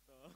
betul.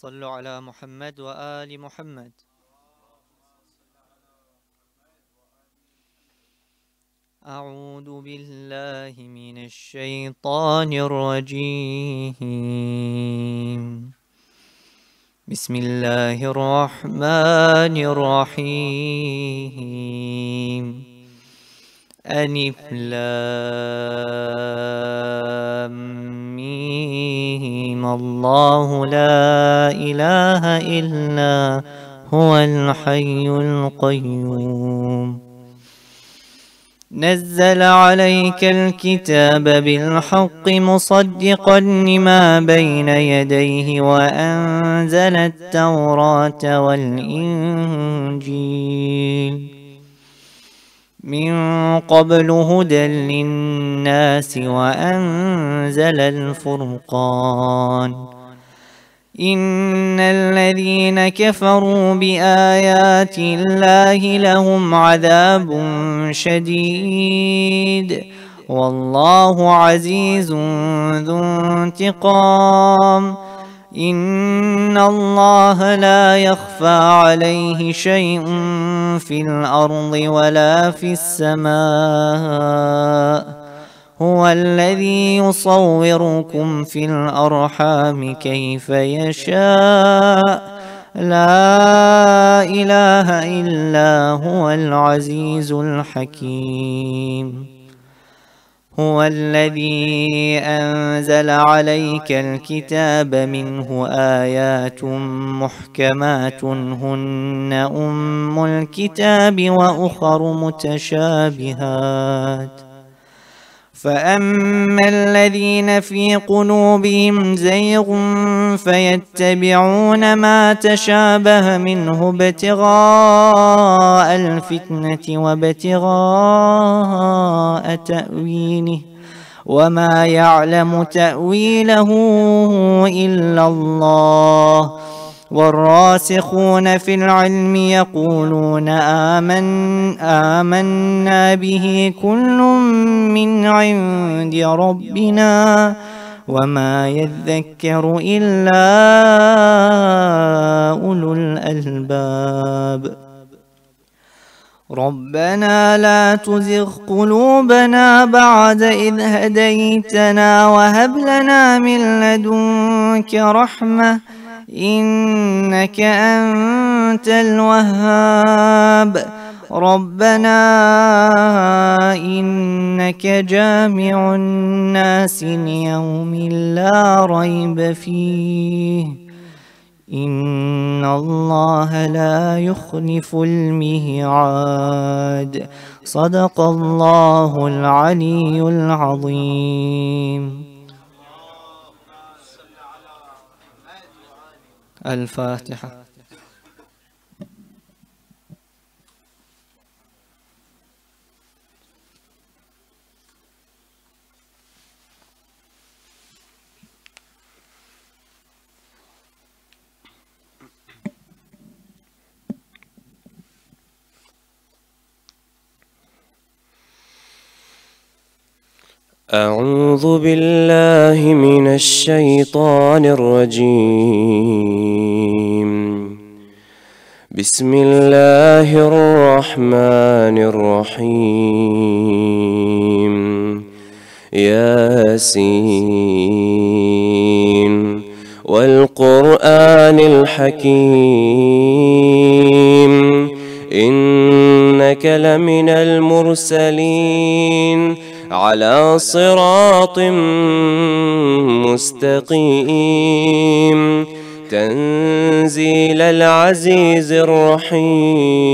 صلوا على محمد وآل محمد. أعوذ بالله من الشيطان الرجيم. بسم الله الرحمن الرحيم. ألف لام ميم. الله لا إله إلا هو الحي القيوم. نزل عليك الكتاب بالحق مصدقا لما بين يديه وأنزل التوراة والإنجيل من قبل هدى للناس وأنزل الفرقان. إن الذين كفروا بآيات الله لهم عذاب شديد والله عزيز ذو انتقام. إن الله لا يخفى عليه شيء في الأرض ولا في السماء. هو الذي يصوركم في الأرحام كيف يشاء. لا إله إلا هو العزيز الحكيم. هو الذي أنزل عليك الكتاب منه آيات محكمات هن أم الكتاب وأخر متشابهات. فأما الذين في قلوبهم زيغ فيتبعون ما تشابه منه ابتغاء الفتنة وابتغاء تأويله وما يعلم تأويله إلا الله. والراسخون في العلم يقولون آمنا به كل من عند ربنا وما يذكر إلا أولو الألباب. ربنا لا تزغ قلوبنا بعد إذ هديتنا وهب لنا من لدنك رحمة إنك أنت الوهاب. ربنا إنك جامع الناس ليوم لا ريب فيه إن الله لا يخلف الميعاد. صدق الله العلي العظيم. الفاتحة. أعوذ بالله من الشيطان الرجيم. بسم الله الرحمن الرحيم. ياسين والقرآن الحكيم إنك لمن المرسلين على صراط مستقيم. تنزيل العزيز الرحيم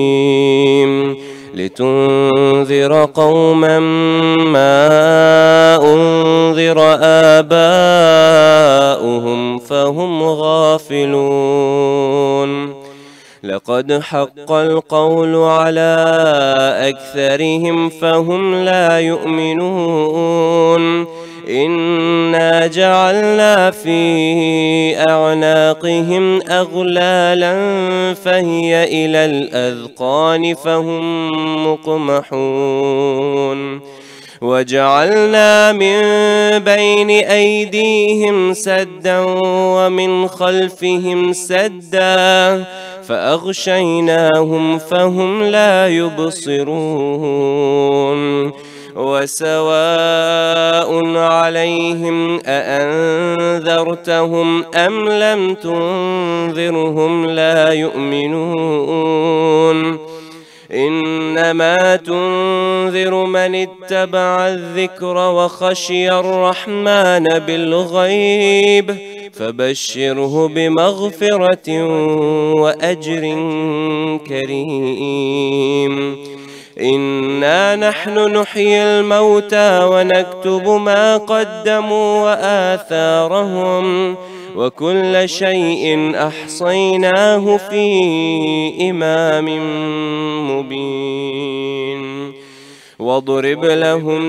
لتنذر قوما ما أنذر آباؤهم فهم غافلون. لقد حق القول على أكثرهم فهم لا يؤمنون. إنا جعلنا في أعناقهم أغلالا فهي إلى الأذقان فهم مقمحون. وجعلنا من بين أيديهم سدا ومن خلفهم سدا فأغشيناهم فهم لا يبصرون وسواء عليهم أأنذرتهم أم لم تنذرهم لا يؤمنون إنما تنذر من اتبع الذكر وخشي الرحمن بالغيب فبشره بمغفرة وأجر كريم إنا نحن نحيي الموتى ونكتب ما قدموا وآثارهم وكل شيء أحصيناه في إمام مبين واضرب لهم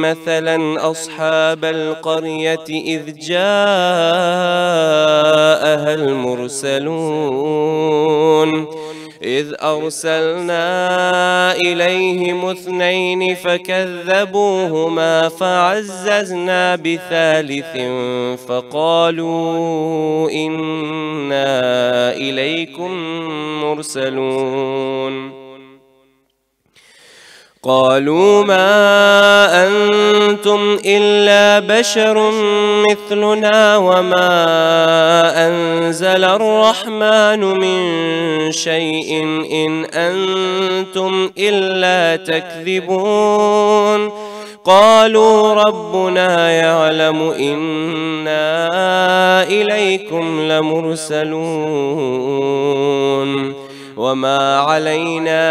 مثلا أصحاب القرية إذ جاءها المرسلون إذ أرسلنا إليهم 2 فكذبوهما فعززنا بثالث فقالوا إنا إليكم مرسلون قالوا ما أنتم إلا بشر مثلنا وما أنزل الرحمن من شيء إن أنتم إلا تكذبون قالوا ربنا يعلم إنا إليكم لمرسلون وما علينا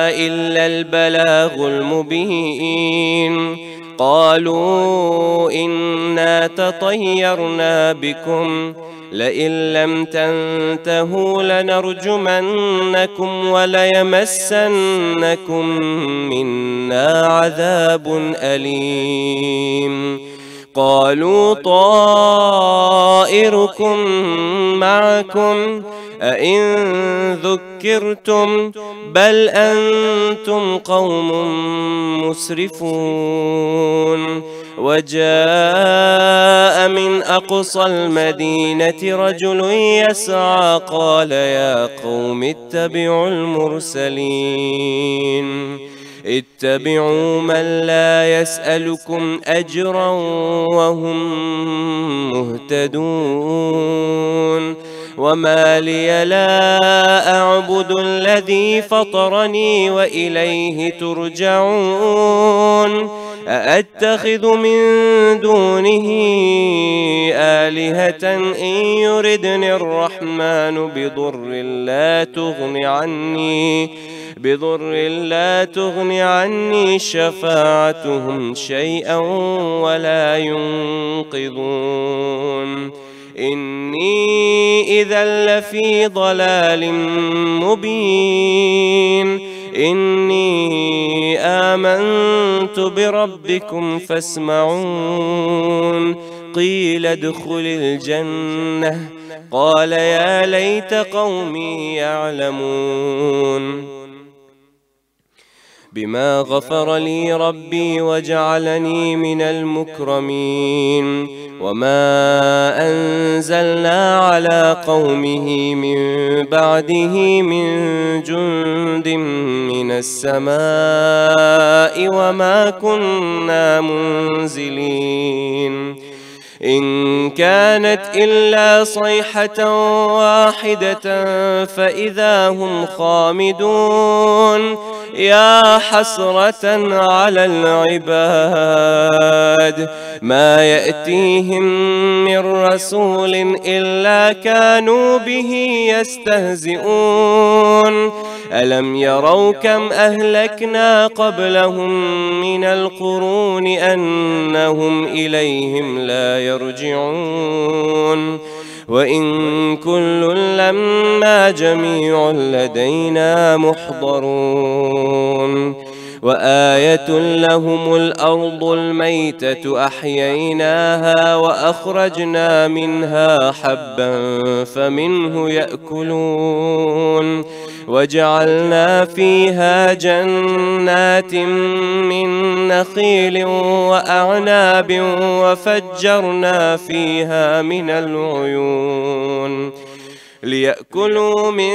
إلا البلاغ المبين قالوا إنا تطيرنا بكم لئن لم تنتهوا لنرجمنكم وليمسنكم منا عذاب أليم قالوا طائركم معكم أئن ذكرتم بل أنتم قوم مسرفون وجاء من أقصى المدينة رجل يسعى قال يا قوم اتبعوا المرسلين اتبعوا من لا يسألكم أجرا وهم مهتدون وما لي لا أعبد الذي فطرني وإليه ترجعون أأتخذ من دونه آلهة إن يردني الرحمن بضر لا تغن عني شفاعتهم شيئا ولا ينقذون إني إذا لفي ضلال مبين إني آمنت بربكم فاسمعون قيل ادخل الجنة قال يا ليت قومي يعلمون بما غفر لي ربي وجعلني من المكرمين وما أنزلنا على قومه من بعده من جند من السماء وما كنا منزلين إن كانت إلا صيحة واحدة فإذا هم خامدون يا حسرة على العباد ما يأتيهم من رسول إلا كانوا به يستهزئون ألم يروا كم أهلكنا قبلهم من القرون أنهم إليهم لا يرجعون وإن كل لما جميع لدينا محضرون وآية لهم الأرض الميتة أحييناها وأخرجنا منها حبا فمنه يأكلون وجعلنا فيها جنات من نخيل وأعناب وفجرنا فيها من العيون ليأكلوا من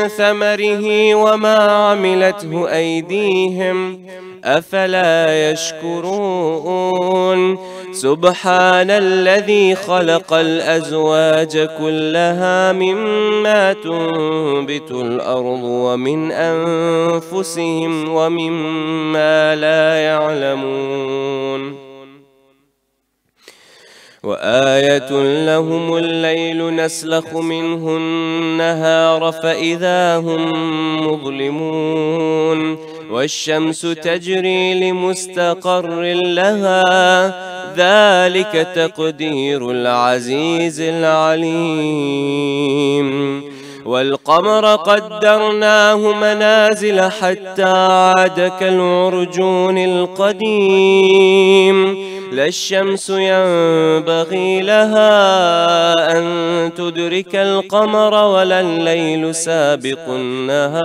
ثمره وما عملته أيديهم أفلا يشكرون سبحان الذي خلق الأزواج كلها مما تنبت الأرض ومن أنفسهم ومما لا يعلمون وآية لهم الليل نسلخ منه النهار فإذا هم مظلمون والشمس تجري لمستقر لها ذلك تقدير العزيز العليم والقمر قدرناه منازل حتى عاد كالعرجون القديم لا الشمس ينبغي لها أن تدرك القمر ولا الليل سابق النهار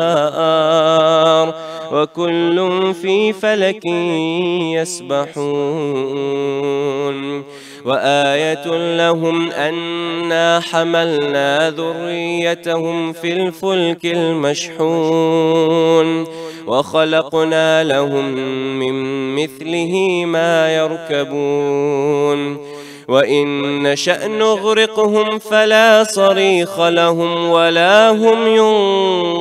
وكل في فلك يسبحون وآية لهم أنا حملنا ذريتهم في الفلك المشحون وخلقنا لهم من مثله ما يركبون وإن نشأ نغرقهم فلا صريخ لهم ولا هم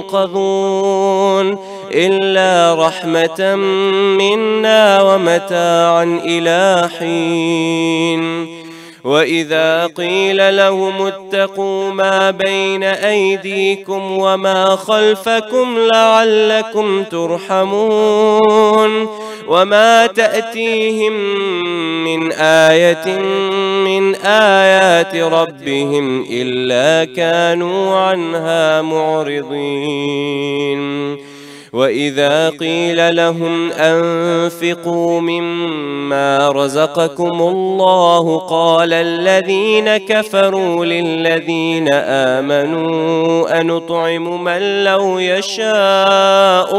ينقذون إلا رحمة منا ومتاعا إلى حين وإذا قيل لهم اتقوا ما بين أيديكم وما خلفكم لعلكم ترحمون وما تأتيهم من آية من آيات ربهم إلا كانوا عنها معرضين وإذا قيل لهم أنفقوا مما رزقكم الله قال الذين كفروا للذين آمنوا أنطعم من لو يشاء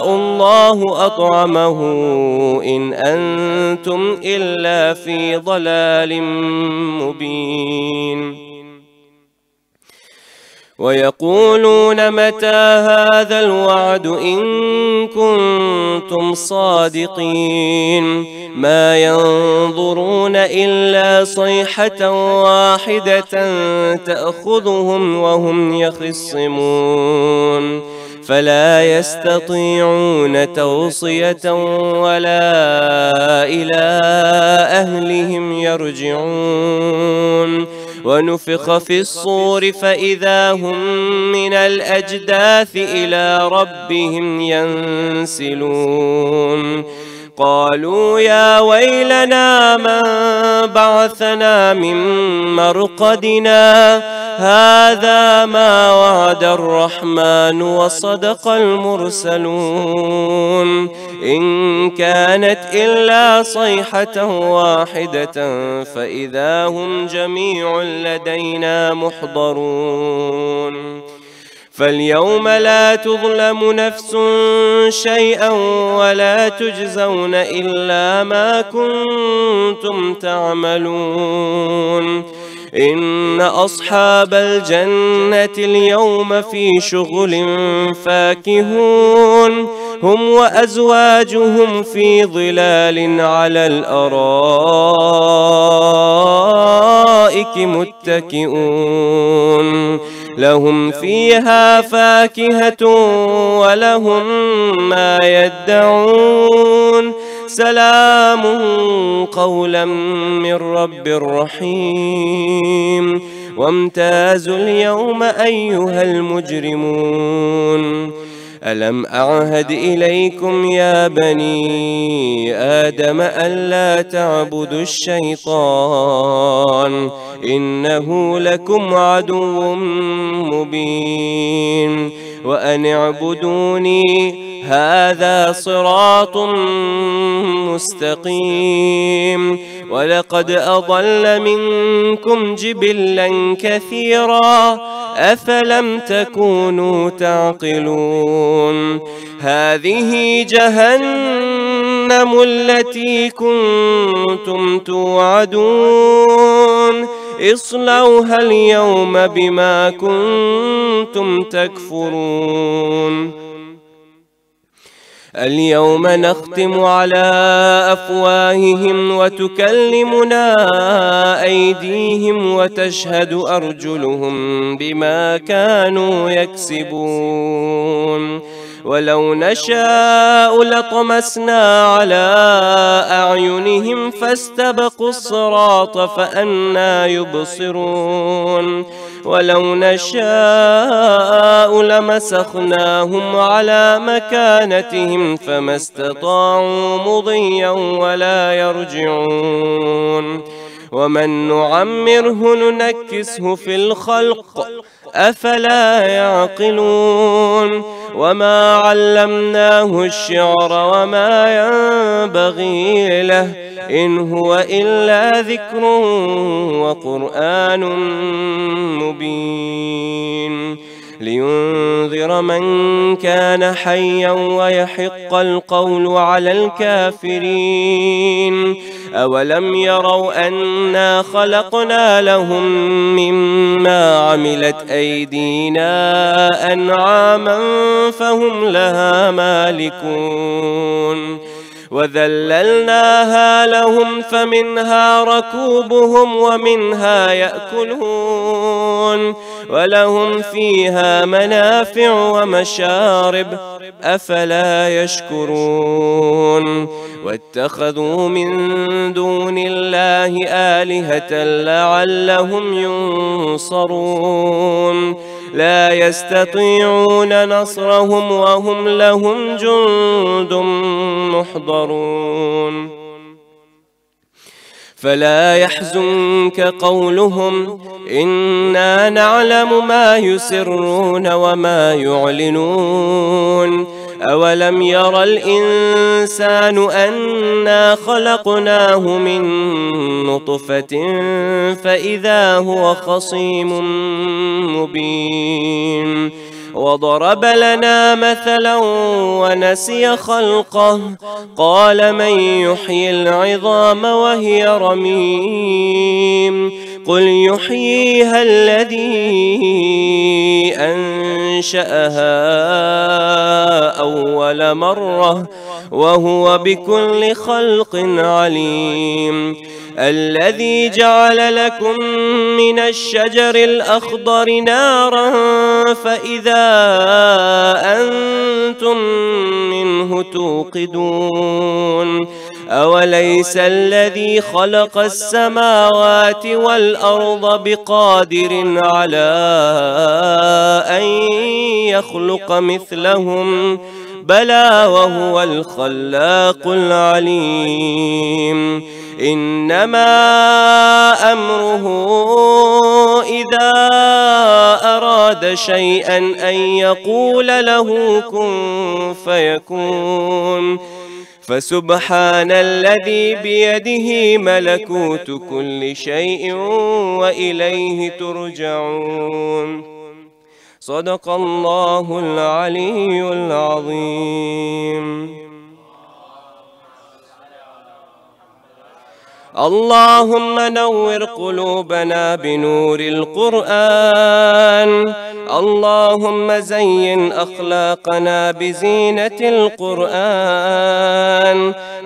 الله أطعمه إن أنتم إلا في ضلال مبين ويقولون متى هذا الوعد إن كنتم صادقين ما ينظرون إلا صيحة واحدة تأخذهم وهم يخصمون فلا يستطيعون توصية ولا إلى أهلهم يرجعون ونفخ في الصور فإذا هم من الأجداث إلى ربهم ينسلون قالوا يا ويلنا من بعثنا من مرقدنا هذا ما وعد الرحمن وصدق المرسلون إن كانت إلا صيحة واحدة فإذا هم جميع لدينا محضرون فاليوم لا تظلم نفس شيئا ولا تجزون إلا ما كنتم تعملون إن أصحاب الجنة اليوم في شغل فاكهون هم وأزواجهم في ظلال على الأرائك متكئون لهم فيها فاكهة ولهم ما يدعون سلام قولا من رب رحيم وامتازوا اليوم أيها المجرمون ألم أعهد إليكم يا بني آدم ألا تعبدوا الشيطان إنه لكم عدو مبين وأن اعبدوني هذا صراط مستقيم ولقد أضل منكم جبلا كثيرا أفلم تكونوا تعقلون هذه جهنم التي كنتم توعدون اصلوها اليوم بما كنتم تكفرون اليوم نختم على أفواههم وتكلمنا أيديهم وتشهد أرجلهم بما كانوا يكسبون ولو نشاء لطمسنا على أعينهم فاستبقوا الصراط فأنى يبصرون ولو نشاء لمسخناهم على مكانتهم فما استطاعوا مضيا ولا يرجعون ومن نعمره ننكسه في الخلق أفلا يعقلون وما علمناه الشعر وما ينبغي له إن هو إلا ذكر وقرآن مبين لينذر من كان حيا ويحق القول على الكافرين أولم يروا أنا خلقنا لهم مما عملت أيدينا أنعاما فهم لها مالكون وذللناها لهم فمنها ركوبهم ومنها يأكلون ولهم فيها منافع ومشارب أفلا يشكرون واتخذوا من دون الله آلهة لعلهم ينصرون لا يستطيعون نصرهم وهم لهم جند محضرون فلا يحزنك قولهم إنا نعلم ما يسرون وما يعلنون أولم ير الإنسان أنا خلقناه من نطفة فإذا هو خصيم مبين وضرب لنا مثلا ونسي خلقه قال من يحيي العظام وهي رميم قل يحييها الذي أنشأها أول مرة وهو بكل خلق عليم الذي جعل لكم من الشجر الأخضر نارا فإذا أنتم منه توقدون أوليس الذي خلق السماوات والأرض بقادر على أن يخلق مثلهم بلى وهو الخلاق العليم إنما أمره إذا أراد شيئا أن يقول له كن فيكون فسبحان الذي بيده ملكوت كل شيء وإليه ترجعون صدق الله العلي العظيم اللهم نور قلوبنا بنور القرآن اللهم زين أخلاقنا بزينة القرآن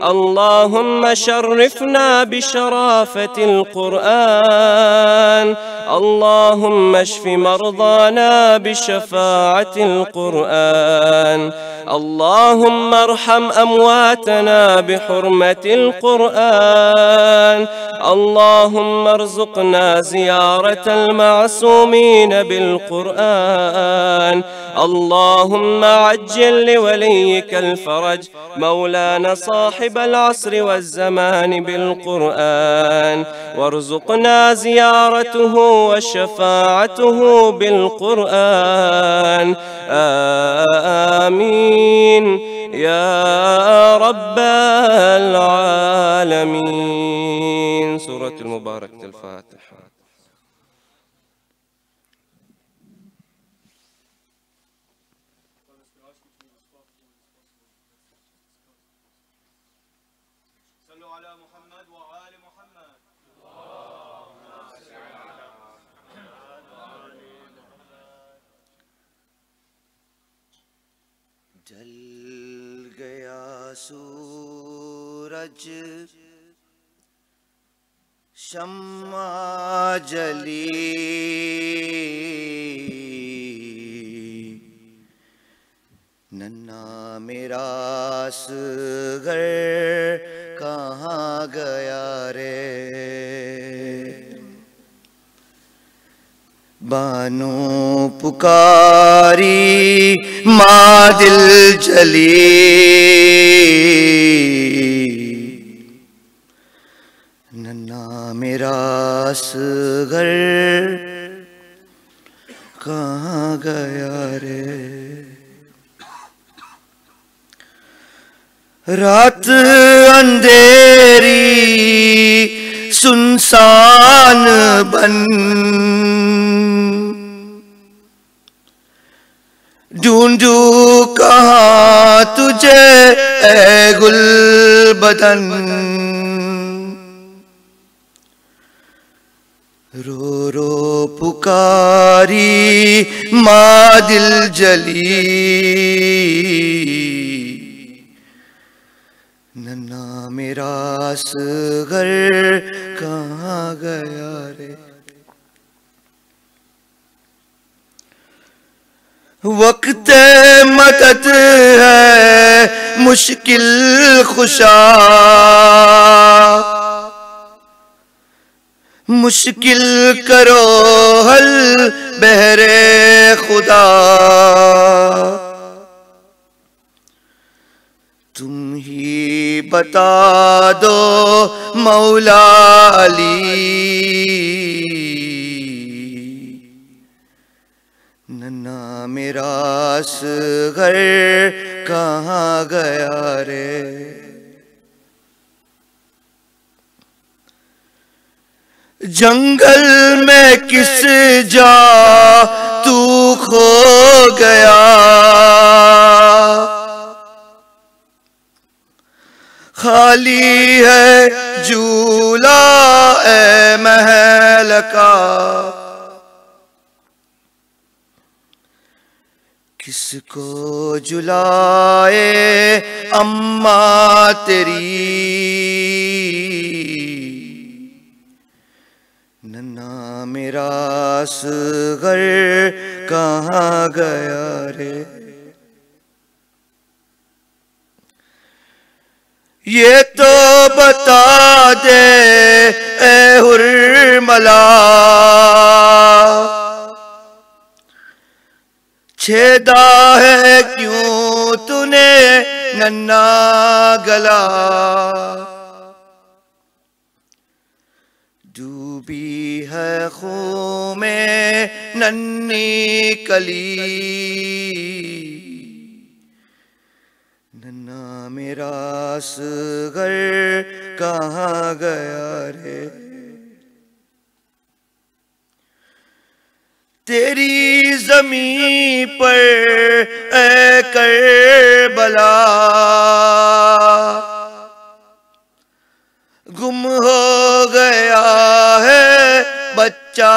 اللهم شرفنا بشرافة القرآن اللهم اشف مرضانا بشفاعة القرآن. اللهم ارحم أمواتنا بحرمة القرآن. اللهم ارزقنا زيارة المعصومين بالقرآن. اللهم عجل لوليك الفرج مولانا صاحب العصر والزمان بالقرآن، وارزقنا زيارته وشفاعته بالقرآن. آمين يا رب العالمين. سورة المباركة الفاتحة. جل گیا سورج شمع جلی، ننھا میرا اصغر کہاں گیا رے؟ بانو پکاری ماں دل جلی، ننھا میرا اصغر کہاں گیا رے؟ رات اندھیری سنسان بن، ڈھونڈوں کہاں تجھے اے گل بدن، رو رو پکاری ماں دل جلی، ننھا میرا اصغر کہاں گیا رے؟ وقت مدد ہے مشکل خشا، مشکل کرو حل بہر خدا، تم ہی بتا دو مولا علی، ننھا میرا اصغر کہاں گیا رے؟ جنگل میں کس جا تو کھو گیا، خالی ہے جھولا اے محل کا، کس کو جلائے اماں تیری، ننھا میرا اصغر کہاں گیا رے؟ یہ تو بتا دے اے حرملا، چھیدا ہے کیوں تو نے ننھا گلا، ڈوبی ہے خون میں ننھی کلی، ننھا میرا اصغر کہاں گیا رے؟ تیری زمین پر اے کربلا، گم ہو گیا ہے بچہ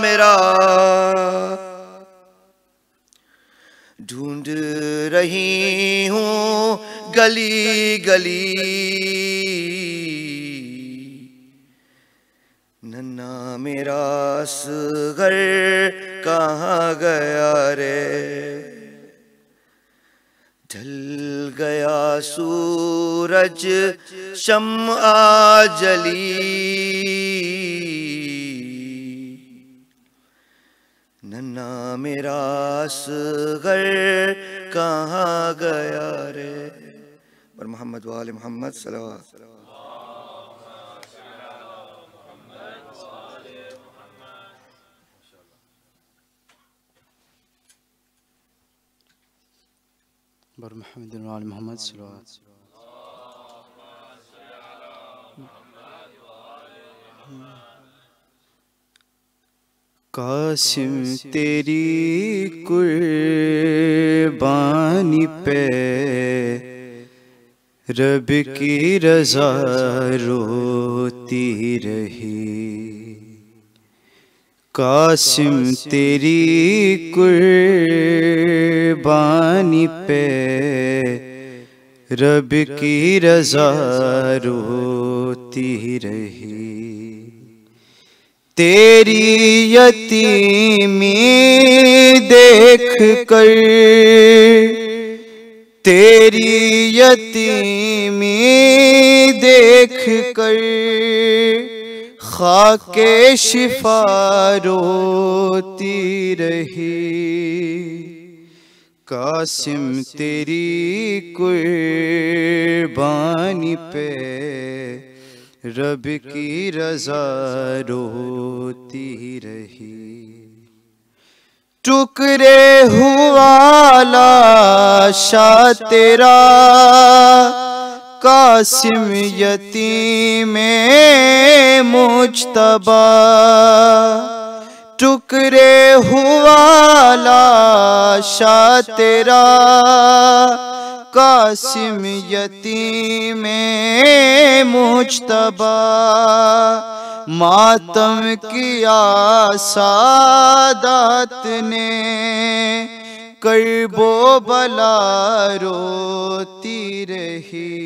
میرا، ڈھونڈ رہی ہوں گلی گلی، ننھا میرا اصغر کہاں گیا رے، ڈھل گیا سورج شمع جلی، ننھا میرا اصغر کہاں گیا رے۔ اور محمد و آل محمد صلوات۔ بر محمد و آل محمد صلوات۔ قاسم تیری قربانی پہ رب کی رضا روتی رہی، قاسم تیری قربانی پہ رب کی رضا روتی رہی، تیری یتیمی دیکھ کر، تیری یتیمی دیکھ کر خاک شفا روتی رہی، قاسم تیری قربانی پہ رب کی رضا روتی رہی، ٹکڑے ہوا لاشا تیرا قاسم یتیم مجتبی، ٹکڑے ہوا لاشا تیرا قاسم یتیم مجتبی، ماتم کیا سادات نے کرب و بلا روتی رہی،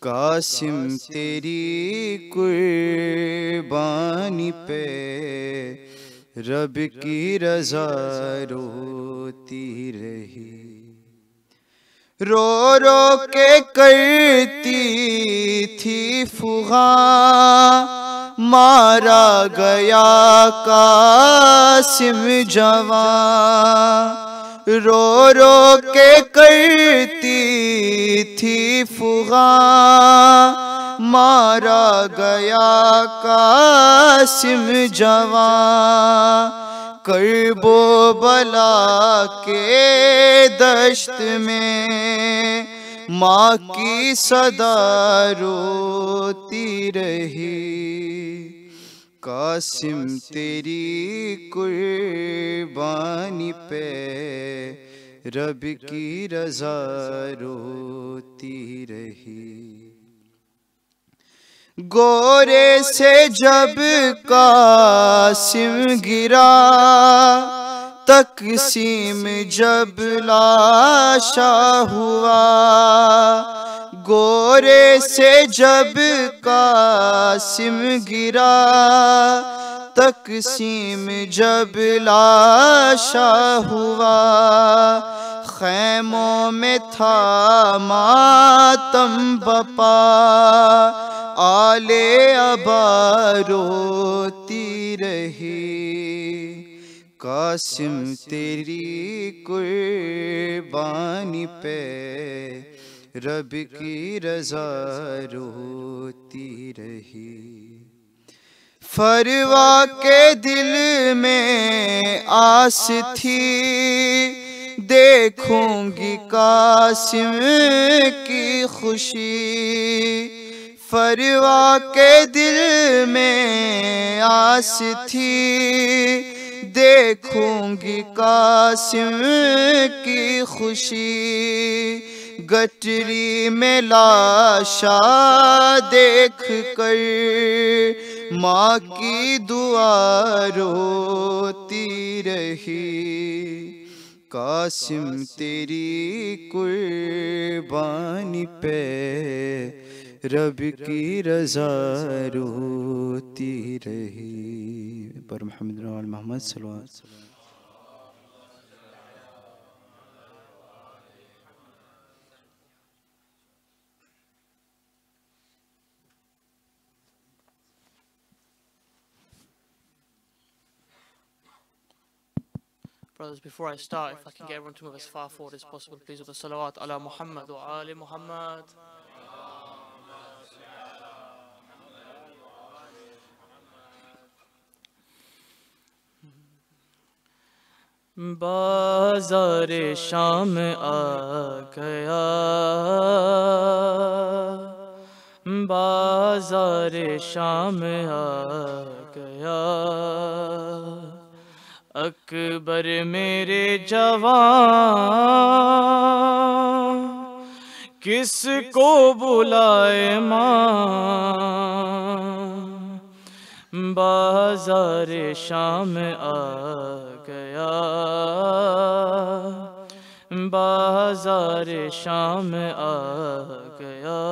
قاسم تیری قربانی پہ رب کی رضا روتی رہی، رو رو کے کرتی تھی فغاں مارا گیا قاسم جوان، رو رو کے کرتی تھی فغاں مارا گیا قاسم جوان، کرب و بلا کے دشت میں ماں کی صدا روتی رہی، قاسم تیری قربانی پہ رب کی رضا روتی رہی، گورے سے جب قاسم گرا تقسیم جب لاشا ہوا، گورے سے جب قاسم گرا تقسیم جب لاشا ہوا، خیموں میں تھا ماتم بپا، آل ابا روتی رہی، قاسم تیری قربانی پہ رب کی رضا روتی رہی، فروا کے دل میں آس تھی دیکھوں گی قاسم کی خوشی، فروا کے دل میں آس تھی دیکھوں گی قاسم کی خوشی، گٹری میں لاشا دیکھ کر ماں کی دعا روتی رہی، قاسم تیری قربانی پہ رب کی رضا روتی رہی. پر محمد وآل محمد صلوات. Brothers, before I start, if I can get everyone to move as far forward as possible, please, with the salawat ala Muhammad wa ali Muhammad. بازار شام آ گیا، بازار شام آ گیا، اکبر میرے جوان کس کو بلائے ماں، بازار شام آ گیا، بازار شام آ گیا،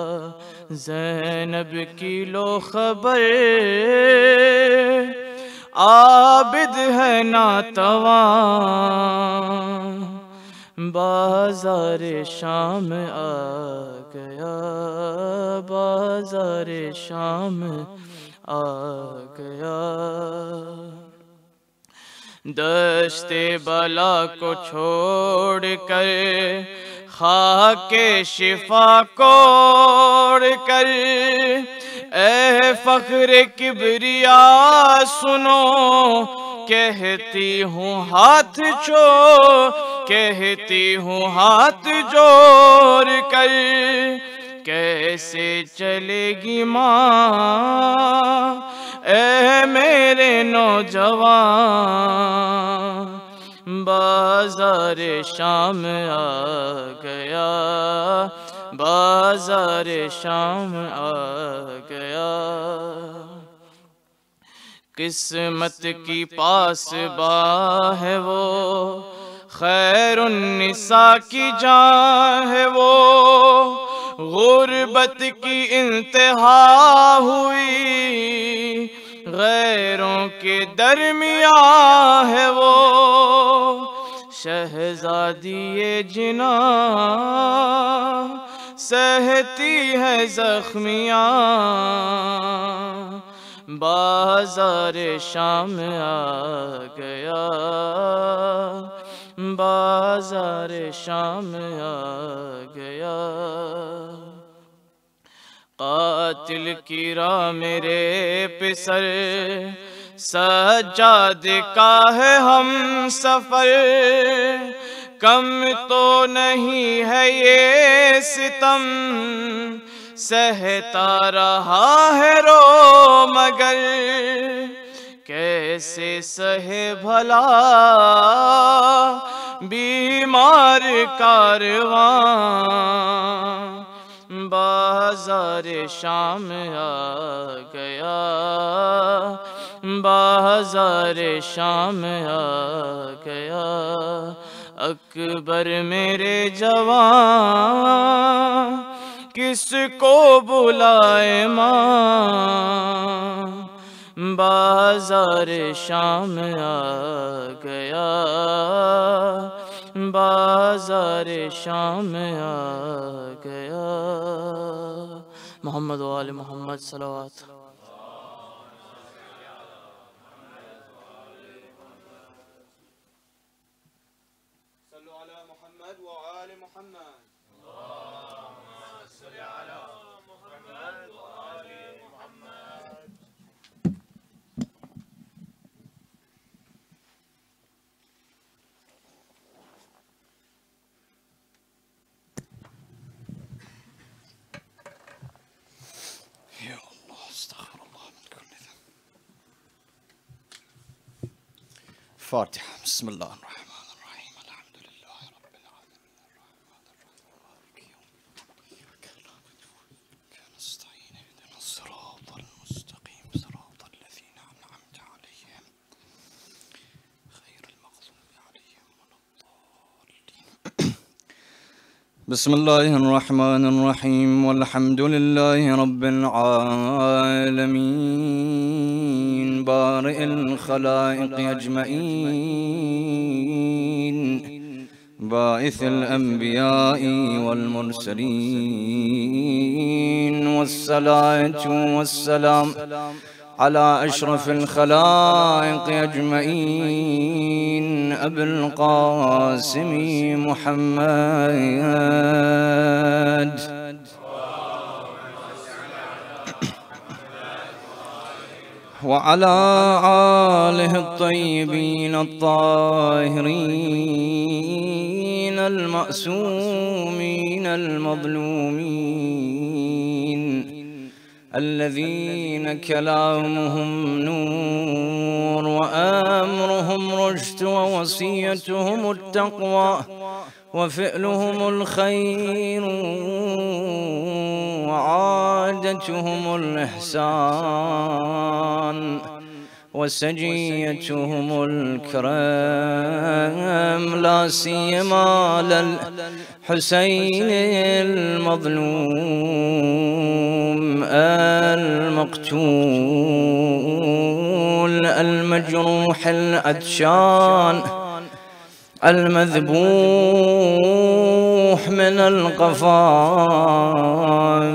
زینب کی لو خبر عابد ہے ناتواں، بازار شام آ گیا، بازار شام آ گیا، دشت بلا کو چھوڑ کر خاک شفا کوڑ کر، اے فخر کبریا سنو کہتی ہوں ہاتھ چھوڑ، کہتی ہوں ہاتھ جوڑ کر، کیسے چلے گی ماں اے میرے نوجوان، بازار شام آ گیا، بازار شام آ گیا، قسمت کی پاس باں ہے وہ، خیر النساء کی جان ہے وہ، غربت کی انتہا ہوئی غیروں کے درمیان ہے وہ، شہزادی جناں سہتی ہے زخمیاں، بازار شام آ گیا، بازار شام آ گیا، قاتل کی راہ میرے پسر سجاد کا ہے ہم سفر، کم تو نہیں ہے یہ ستم سہتا رہا ہے رو مگر، کیسے سہے بھلا بیمار کارواں، بازار شام آ گیا، بازار شام آ گیا، اکبر میرے جوان کس کو بلائے ماں، بازار شام آ گیا، بازار شام آ گیا، محمد و آل محمد صلوات. صلوا علی محمد و آل محمد. فاتحة. بسم الله الرحمن الرحيم. الحمد لله رب العالمين الرحمن الرحيم مالك يوم الدين إياك نعبد وإياك نستعين اهدنا الصراط المستقيم صراط الذين أنعمت عليهم غير المغضوب عليهم ولا الضالين. بسم الله الرحمن الرحيم والحمد لله رب العالمين بارئ الخلائق أجمعين باعث الأنبياء والمرسلين والصلاة والسلام على أشرف الخلائق أجمعين أبي القاسم محمد وعلى آله الطيبين الطاهرين المأسومين المظلومين الذين كلامهم نور وأمرهم رشد ووصيتهم التقوى وفعلهم الخير وعادتهم الإحسان وسجيتهم الكرام لا سيما للحسين المظلوم المقتول المجروح العطشان المذبوح من القفا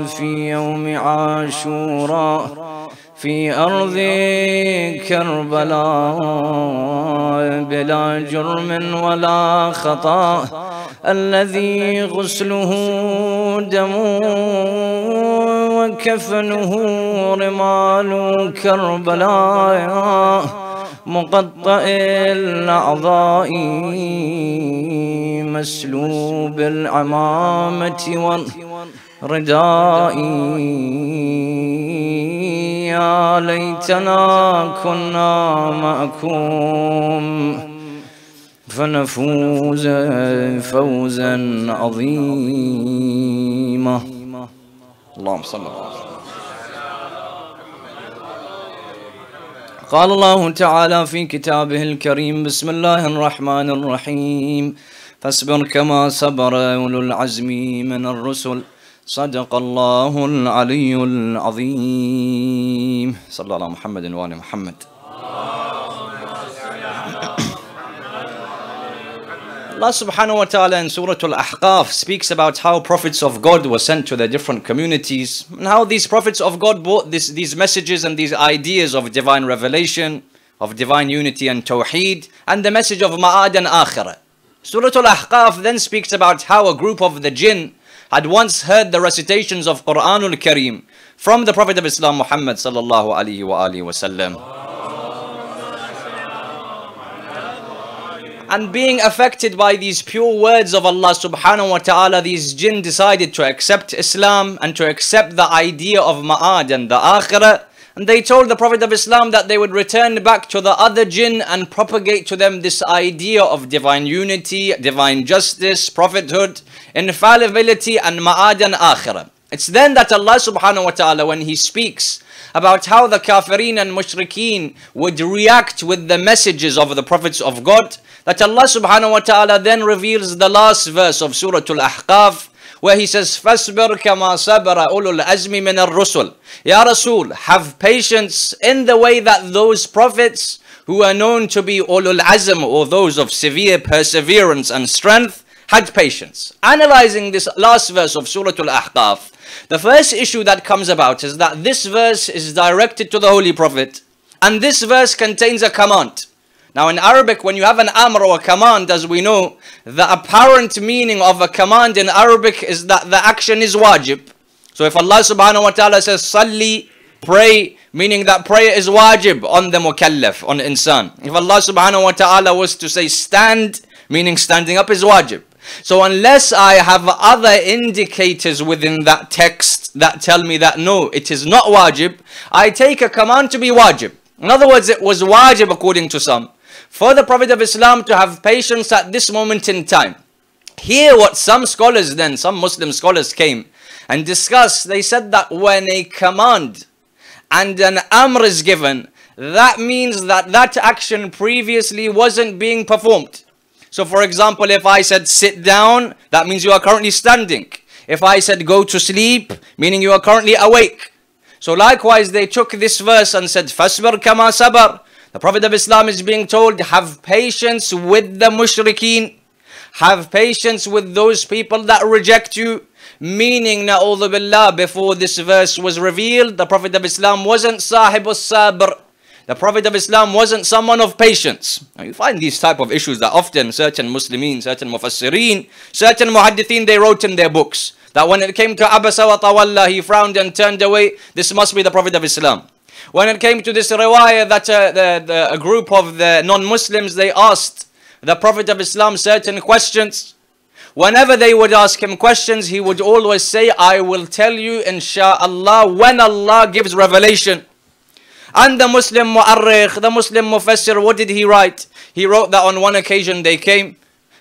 في يوم عاشوراء في أرض كربلاء بلا جرم ولا خطأ الذي غسله دم وكفنه رمال كربلاء مقطع الأعضاء مسلوب العمامة والرداء يا ليتنا كنا معكم فنفوز فوزا عظيما. اللهم صل على محمد. قال الله تعالى في كتابه الكريم بسم الله الرحمن الرحيم فاصبر كما صبر أولو العزم من الرسل صدق الله العلي العظيم. صلى الله على محمد وآل محمد. Allah subhanahu wa ta'ala in Surah Al-Ahqaf speaks about how prophets of God were sent to their different communities and how these prophets of God brought these messages and these ideas of divine revelation, of divine unity and tawheed, and the message of Ma'ad and Akhirah. Surah Al-Ahqaf then speaks about how a group of the jinn had once heard the recitations of Quranul Kareem from the Prophet of Islam Muhammad sallallahu alaihi wa sallam. And being affected by these pure words of Allah subhanahu wa ta'ala, these jinn decided to accept Islam and to accept the idea of Ma'ad and the Akhirah. And they told the Prophet of Islam that they would return back to the other jinn and propagate to them this idea of divine unity, divine justice, prophethood, infallibility and Ma'ad and Akhirah. It's then that Allah subhanahu wa ta'ala, when He speaks about how the kafirin and mushrikeen would react with the messages of the prophets of God, that Allah subhanahu wa ta'ala then reveals the last verse of Surah Al-Ahqaf, where He says, فَاصْبِرْ كَمَا صَبَرَ أُولُو الْعَزْمِ مِنَ الرُّسُلِ. Ya Rasul, have patience in the way that those prophets who are known to be Ulul Azm, or those of severe perseverance and strength, had patience. Analyzing this last verse of Surah Al-Ahqaf, the first issue that comes about is that this verse is directed to the Holy Prophet, and this verse contains a command. Now in Arabic, when you have an amr or a command, as we know, the apparent meaning of a command in Arabic is that the action is wajib. So if Allah subhanahu wa ta'ala says, Salli, pray, meaning that prayer is wajib on the mukallaf, on the insan. If Allah subhanahu wa ta'ala was to say stand, meaning standing up is wajib. So unless I have other indicators within that text that tell me that no, it is not wajib, I take a command to be wajib. In other words, it was wajib according to some for the Prophet of Islam to have patience at this moment in time. Here what some scholars then, some Muslim scholars came and discussed, they said that when a command and an amr is given, that means that that action previously wasn't being performed. So for example, if I said sit down, that means you are currently standing. If I said go to sleep, meaning you are currently awake. So likewise, they took this verse and said, Fasbir kama sabar. The Prophet of Islam is being told, have patience with the mushrikeen. Have patience with those people that reject you. Meaning, na'udhu billah, before this verse was revealed, the Prophet of Islam wasn't sahibus sabr. The Prophet of Islam wasn't someone of patience. Now you find these type of issues that often certain Muslimin, certain mufassirin, certain muhaddithin, they wrote in their books. That when it came to Abasa wa Tawalla, he frowned and turned away. This must be the Prophet of Islam. When it came to this riwayah that a group of the non-Muslims, they asked the Prophet of Islam certain questions. Whenever they would ask him questions, he would always say, I will tell you insha'Allah when Allah gives revelation. And the Muslim mu'arrikh, the Muslim mufassir, what did he write? He wrote that on one occasion they came.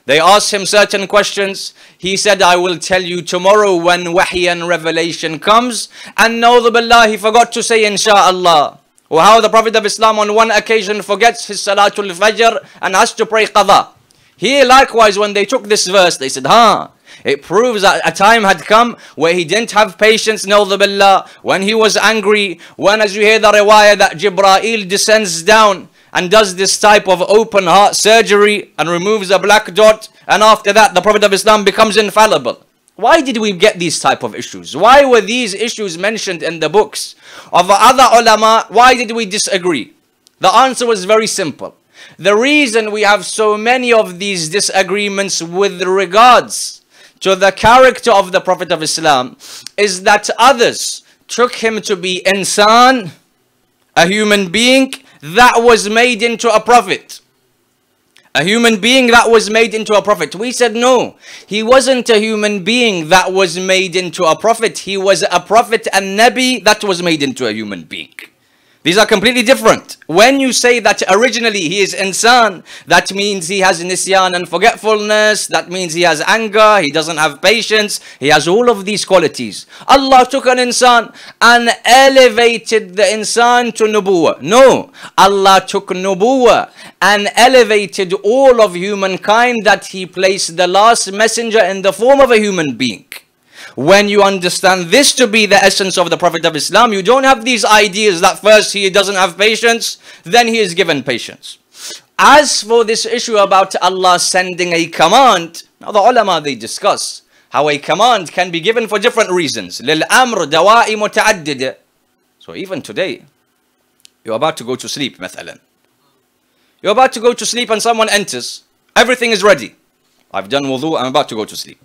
They asked him certain questions. He said, I will tell you tomorrow when wahy and revelation comes. And na'udhu billah, he forgot to say insha'Allah. Or how the Prophet of Islam on one occasion forgets his Salatul Fajr and has to pray qadha. Here likewise, when they took this verse, they said, it proves that a time had come where he didn't have patience, na'udhu billah, when he was angry, when, as you hear the riwayah, that Jibreel descends down and does this type of open heart surgery and removes a black dot, and after that the Prophet of Islam becomes infallible. Why did we get these type of issues? Why were these issues mentioned in the books of other ulama? Why did we disagree? The answer was very simple. The reason we have so many of these disagreements with regards to the character of the Prophet of Islam is that others took him to be insan, a human being that was made into a prophet. A human being that was made into a prophet. We said no, he wasn't a human being that was made into a prophet. He was a prophet and nabi that was made into a human being. These are completely different. When you say that originally he is insan, that means he has nisyan and forgetfulness. That means he has anger. He doesn't have patience. He has all of these qualities. Allah took an insan and elevated the insan to nubuwah. No, Allah took nubuwah and elevated all of humankind, that he placed the last messenger in the form of a human being. When you understand this to be the essence of the Prophet of Islam, you don't have these ideas that first he doesn't have patience, then he is given patience. As for this issue about Allah sending a command, now the ulama, they discuss how a command can be given for different reasons. لِلْأَمْرِ دَوَائِ مُتَعَدِّدَ. So even today, you're about to go to sleep, مثلا. You're about to go to sleep and someone enters. Everything is ready. I've done wudu, I'm about to go to sleep.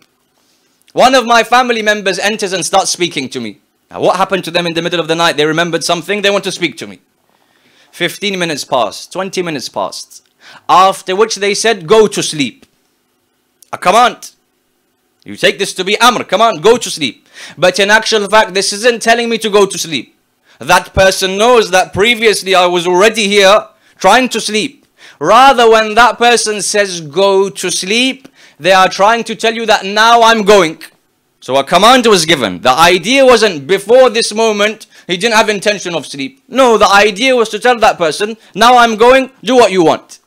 One of my family members enters and starts speaking to me. Now what happened to them in the middle of the night? They remembered something, they want to speak to me. 15 minutes passed, 20 minutes passed. After which they said, go to sleep. A command. You take this to be amr, command, go to sleep. But in actual fact, this isn't telling me to go to sleep. That person knows that previously I was already here trying to sleep. Rather, when that person says go to sleep, they are trying to tell you that now I'm going. So a command was given. The idea wasn't before this moment, he didn't have intention of sleep. No, the idea was to tell that person, now I'm going, do what you want.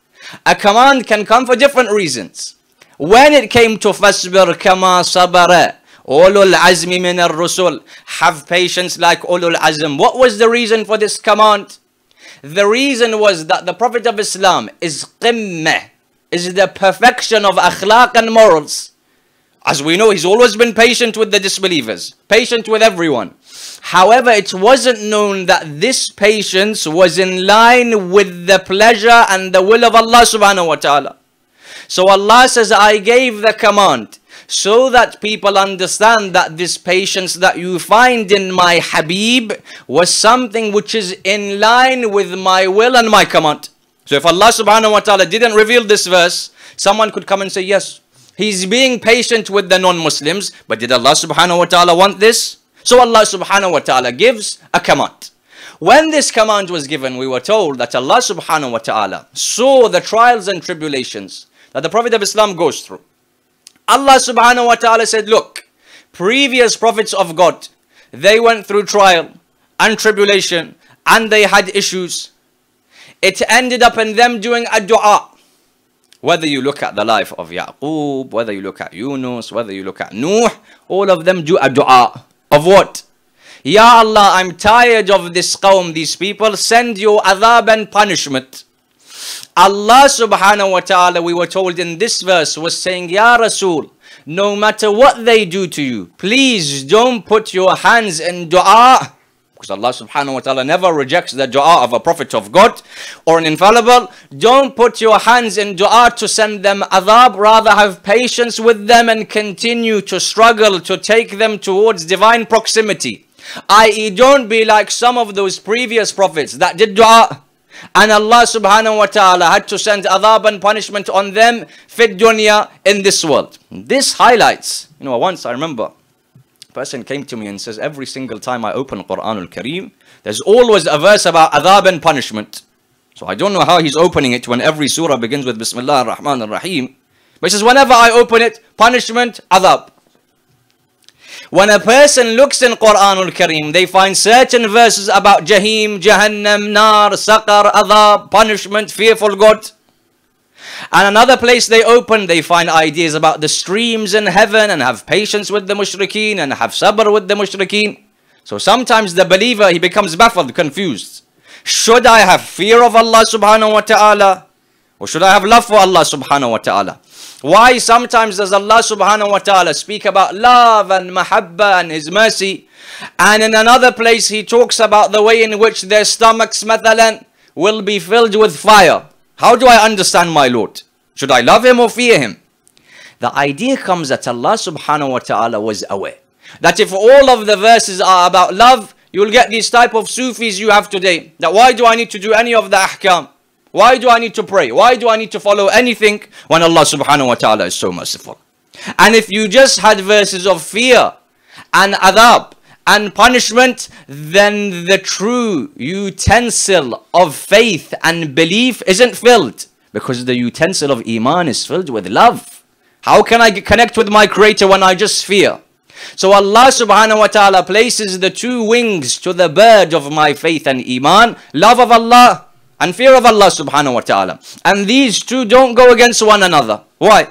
A command can come for different reasons. When it came to fasbir kama sabara, Ulul Azm min ar-rusul, have patience like Ulul Azm. What was the reason for this command? The reason was that the Prophet of Islam is qimmah, is the perfection of akhlaq and morals. As we know, he's always been patient with the disbelievers, patient with everyone. However, it wasn't known that this patience was in line with the pleasure and the will of Allah subhanahu wa ta'ala. So Allah says, I gave the command so that people understand that this patience that you find in my Habib was something which is in line with my will and my command. So if Allah subhanahu wa ta'ala didn't reveal this verse, someone could come and say, yes, he's being patient with the non-Muslims, but did Allah subhanahu wa ta'ala want this? So Allah subhanahu wa ta'ala gives a command. When this command was given, we were told that Allah subhanahu wa ta'ala saw the trials and tribulations that the Prophet of Islam goes through. Allah subhanahu wa ta'ala said, look, previous prophets of God, they went through trial and tribulation and they had issues. It ended up in them doing a dua. Whether you look at the life of Yaqub, whether you look at Yunus, whether you look at Nuh, all of them do a dua. Of what? Ya Allah, I'm tired of this qawm, these people, send your adhab and punishment. Allah subhanahu wa ta'ala, we were told in this verse, was saying, Ya Rasul, no matter what they do to you, please don't put your hands in dua. Because Allah subhanahu wa ta'ala never rejects the dua of a prophet of God or an infallible. Don't put your hands in dua to send them adhab. Rather have patience with them and continue to struggle to take them towards divine proximity. I.e., don't be like some of those previous prophets that did dua, and Allah subhanahu wa ta'ala had to send adhab and punishment on them fit dunya, in this world. This highlights, once I remember, a person came to me and says, every single time I open Quran al-Kareem, there's always a verse about adhab and punishment. So I don't know how he's opening it when every surah begins with Bismillah ar-Rahman ar-Rahim. But he says, whenever I open it, punishment, adhab. When a person looks in Quran al-Kareem, they find certain verses about Jahim, Jahannam, Nar, Saqar, Adhab, punishment, fearful God. And another place they open, they find ideas about the streams in heaven and have patience with the mushrikeen and have sabr with the mushrikeen. So sometimes the believer, he becomes baffled, confused. Should I have fear of Allah subhanahu wa ta'ala? Or should I have love for Allah subhanahu wa ta'ala? Why sometimes does Allah subhanahu wa ta'ala speak about love and mahabba and His mercy, and in another place He talks about the way in which their stomachs, mathalan, will be filled with fire? How do I understand my Lord? Should I love Him or fear Him? The idea comes that Allah subhanahu wa ta'ala was aware that if all of the verses are about love, you'll get these type of Sufis you have today. That why do I need to do any of the ahkam? Why do I need to pray? Why do I need to follow anything when Allah subhanahu wa ta'ala is so merciful? And if you just had verses of fear and adhab and punishment, then the true utensil of faith and belief isn't filled, because the utensil of iman is filled with love. How can I connect with my Creator when I just fear? So Allah subhanahu wa ta'ala places the two wings to the bird of my faith and iman, love of Allah and fear of Allah subhanahu wa ta'ala. And these two don't go against one another. Why?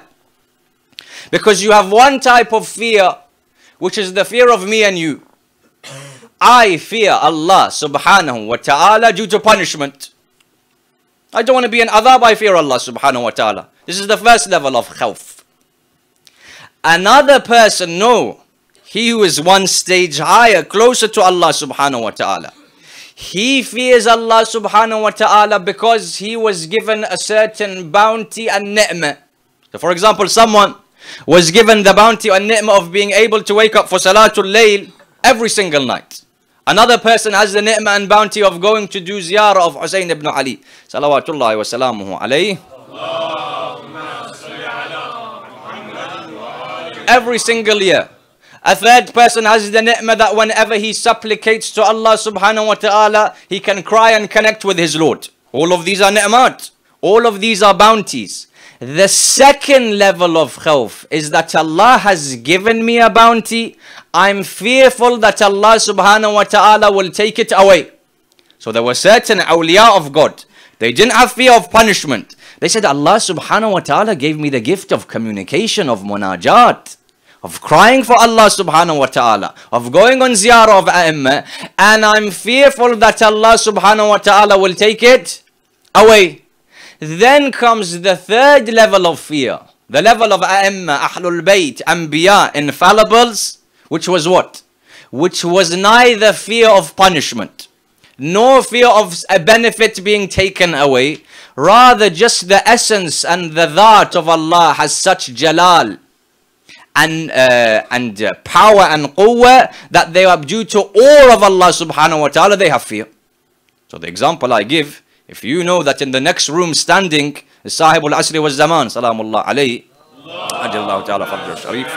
Because you have one type of fear, which is the fear of me and you. I fear Allah subhanahu wa ta'ala due to punishment. I don't want to be an adhab, I fear Allah subhanahu wa ta'ala. This is the first level of khawf. Another person, no, he who is one stage higher, closer to Allah subhanahu wa ta'ala, he fears Allah subhanahu wa ta'ala because he was given a certain bounty and ni'mah. So for example, someone was given the bounty and ni'mah of being able to wake up for Salatul Layl every single night. Another person has the ni'mah and bounty of going to do ziyarah of Hussein ibn Ali, salawatullahi wa salamuhu alayhi, every single year. A third person has the ni'mah that whenever he supplicates to Allah subhanahu wa ta'ala, he can cry and connect with his Lord. All of these are ni'mat. All of these are bounties. The second level of khawf is that Allah has given me a bounty. I'm fearful that Allah subhanahu wa ta'ala will take it away. So there were certain awliya of God. They didn't have fear of punishment. They said, Allah subhanahu wa ta'ala gave me the gift of communication, of munajat, of crying for Allah subhanahu wa ta'ala, of going on ziyarah of a'imma, and I'm fearful that Allah subhanahu wa ta'ala will take it away. Then comes the third level of fear, the level of a'imma, ahlul bayt, anbiya, infallibles, which was what? Which was neither fear of punishment, nor fear of a benefit being taken away. Rather, just the essence and the dhat of Allah has such jalal and power and quwwah that they are due to all of Allah subhanahu wa ta'ala, they have fear. So the example I give, if you know that in the next room standing is Sahibul Asri wa Zaman, salamullah alayhi, ajallahu ta'ala fadl sharif.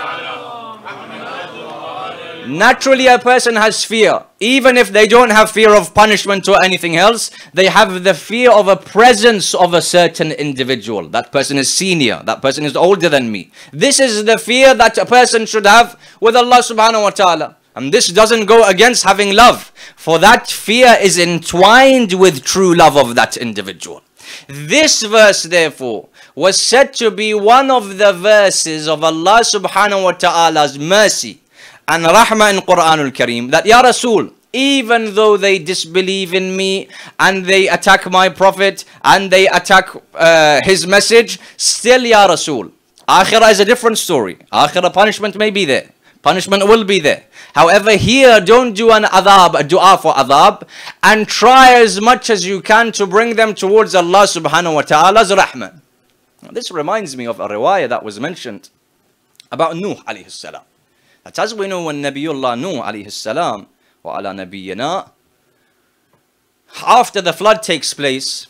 Naturally a person has fear. Even if they don't have fear of punishment or anything else, they have the fear of a presence of a certain individual. That person is senior, that person is older than me. This is the fear that a person should have with Allah subhanahu wa ta'ala. And this doesn't go against having love, for that fear is entwined with true love of that individual. This verse, therefore, was said to be one of the verses of Allah subhanahu wa ta'ala's mercy and rahmah in Quranul Kareem, that Ya Rasul, even though they disbelieve in me and they attack my Prophet and they attack his message, still Ya Rasul, Akhirah is a different story. Akhirah punishment may be there. Punishment will be there. However, here don't do an adhab, a dua for adhab, and try as much as you can to bring them towards Allah subhanahu wa ta'ala's rahmah. Now, this reminds me of a riwayah that was mentioned about Nuh alayhi salam. That as we know, when Nabiullah Nuh alayhi salam wa ala nabiyyina, after the flood takes place,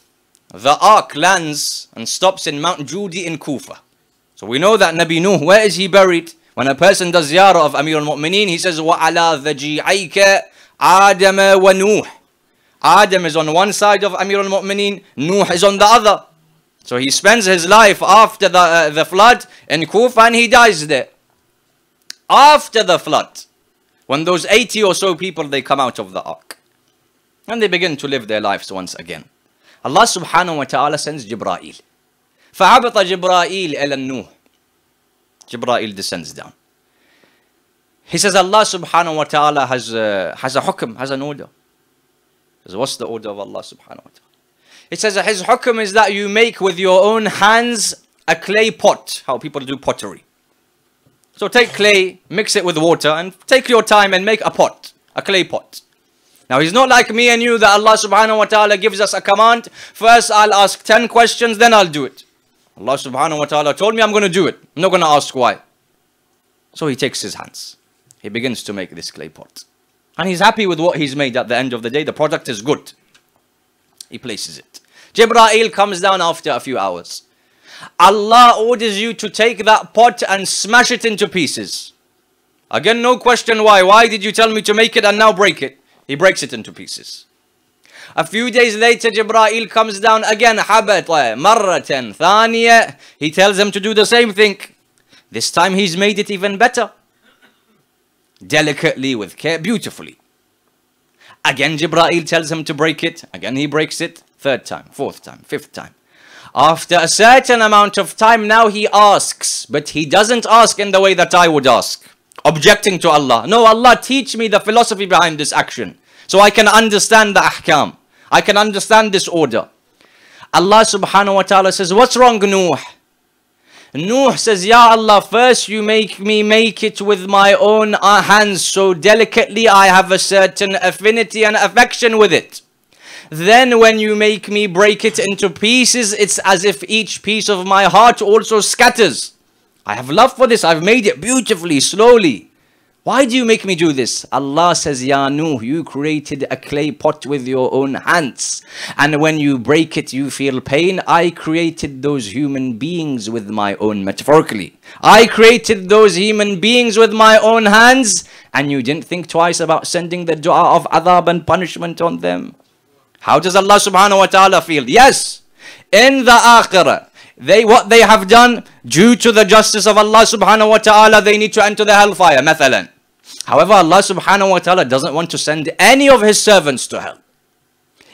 the ark lands and stops in Mount Judi in Kufa. So we know that Nabi Nuh, where is he buried? When a person does ziyarah of Amir al-Mu'mineen, he says, وَعَلَى ذَجِيعَيْكَ آدَمَ وَنُوحٍ. Adam is on one side of Amir al-Mu'mineen, Nuh is on the other. So he spends his life after the flood in Kufa and he dies there. After the flood, when those 80 or so people, they come out of the ark and they begin to live their lives once again, Allah subhanahu wa ta'ala sends Jibra'il. فَعَبَطَ جِبْرَائِيل إِلَى النُّوحِ. Jibra'il descends down. He says Allah subhanahu wa ta'ala has a hukm, has an order. He says, what's the order of Allah subhanahu wa ta'ala? It says his hukm is that you make with your own hands a clay pot, how people do pottery. So take clay, mix it with water, and take your time and make a pot, a clay pot. Now he's not like me and you that Allah subhanahu wa ta'ala gives us a command. First I'll ask 10 questions, then I'll do it. Allah subhanahu wa ta'ala told me I'm going to do it. I'm not going to ask why. So he takes his hands. He begins to make this clay pot. And he's happy with what he's made at the end of the day. The product is good. He places it. Jibra'il comes down after a few hours. Allah orders you to take that pot and smash it into pieces. Again, no question why. Why did you tell me to make it and now break it? He breaks it into pieces. A few days later, Jibra'il comes down again. Habata marratan thaniya. He tells him to do the same thing. This time he's made it even better. Delicately, with care, beautifully. Again, Jibra'il tells him to break it. Again, he breaks it. Third time, fourth time, fifth time. After a certain amount of time, now he asks. But he doesn't ask in the way that I would ask, objecting to Allah. No, Allah, teach me the philosophy behind this action, so I can understand the ahkam. I can understand this order. Allah subhanahu wa ta'ala says, what's wrong, Nuh? Nuh says, Ya Allah, first you make me make it with my own hands so delicately I have a certain affinity and affection with it. Then when you make me break it into pieces, it's as if each piece of my heart also scatters. I have love for this. I've made it beautifully, slowly. Why do you make me do this? Allah says, Ya Nuh, you created a clay pot with your own hands. And when you break it, you feel pain. I created those human beings with my own, metaphorically. I created those human beings with my own hands. And you didn't think twice about sending the dua of adhab and punishment on them. How does Allah subhanahu wa ta'ala feel? Yes, in the akhirah, what they have done, due to the justice of Allah subhanahu wa ta'ala, they need to enter the hellfire, mathalan. However, Allah subhanahu wa ta'ala doesn't want to send any of his servants to hell.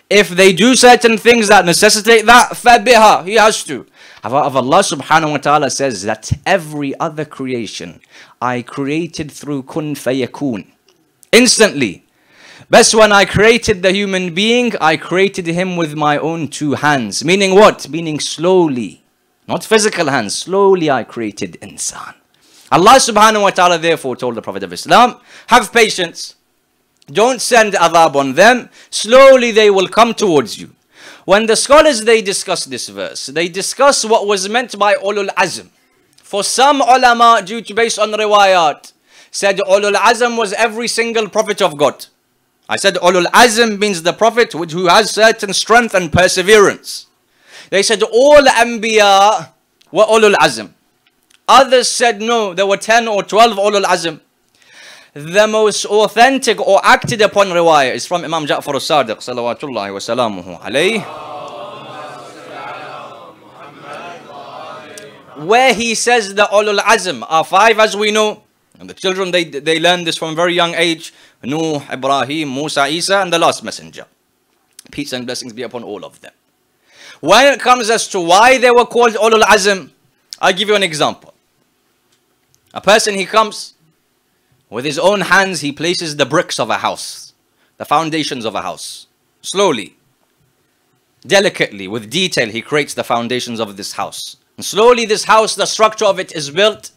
If they do certain things that necessitate that, fabiha, he has to. However, Allah subhanahu wa ta'ala says that every other creation I created through kun fayakun. Instantly. Best when I created the human being, I created him with my own two hands. Meaning what? Meaning slowly. Not physical hands. Slowly I created insan. Allah subhanahu wa ta'ala therefore told the Prophet of Islam, have patience. Don't send adhab on them. Slowly they will come towards you. When the scholars, they discuss this verse, they discuss what was meant by Ulul Azm. For some ulama, based on riwayat, said Ulul Azm was every single prophet of God. I said Ulul Azm means the prophet who has certain strength and perseverance. They said all Anbiya were Ulul Azm. Others said no, there were 10 or 12 Ulul Azm. The most authentic or acted upon riwayah is from Imam Jaffer al-Sadiq, salawatullahi wa salamuhu alayhi, where he says the Ulul Azm are 5, as we know. And the children, they learn this from a very young age. Nuh, Ibrahim, Musa, Isa, and the last messenger. Peace and blessings be upon all of them. When it comes as to why they were called Ulul Azm, I'll give you an example. A person, he comes, with his own hands, he places the bricks of a house, the foundations of a house. Slowly, delicately, with detail, he creates the foundations of this house. And slowly this house, the structure of it is built.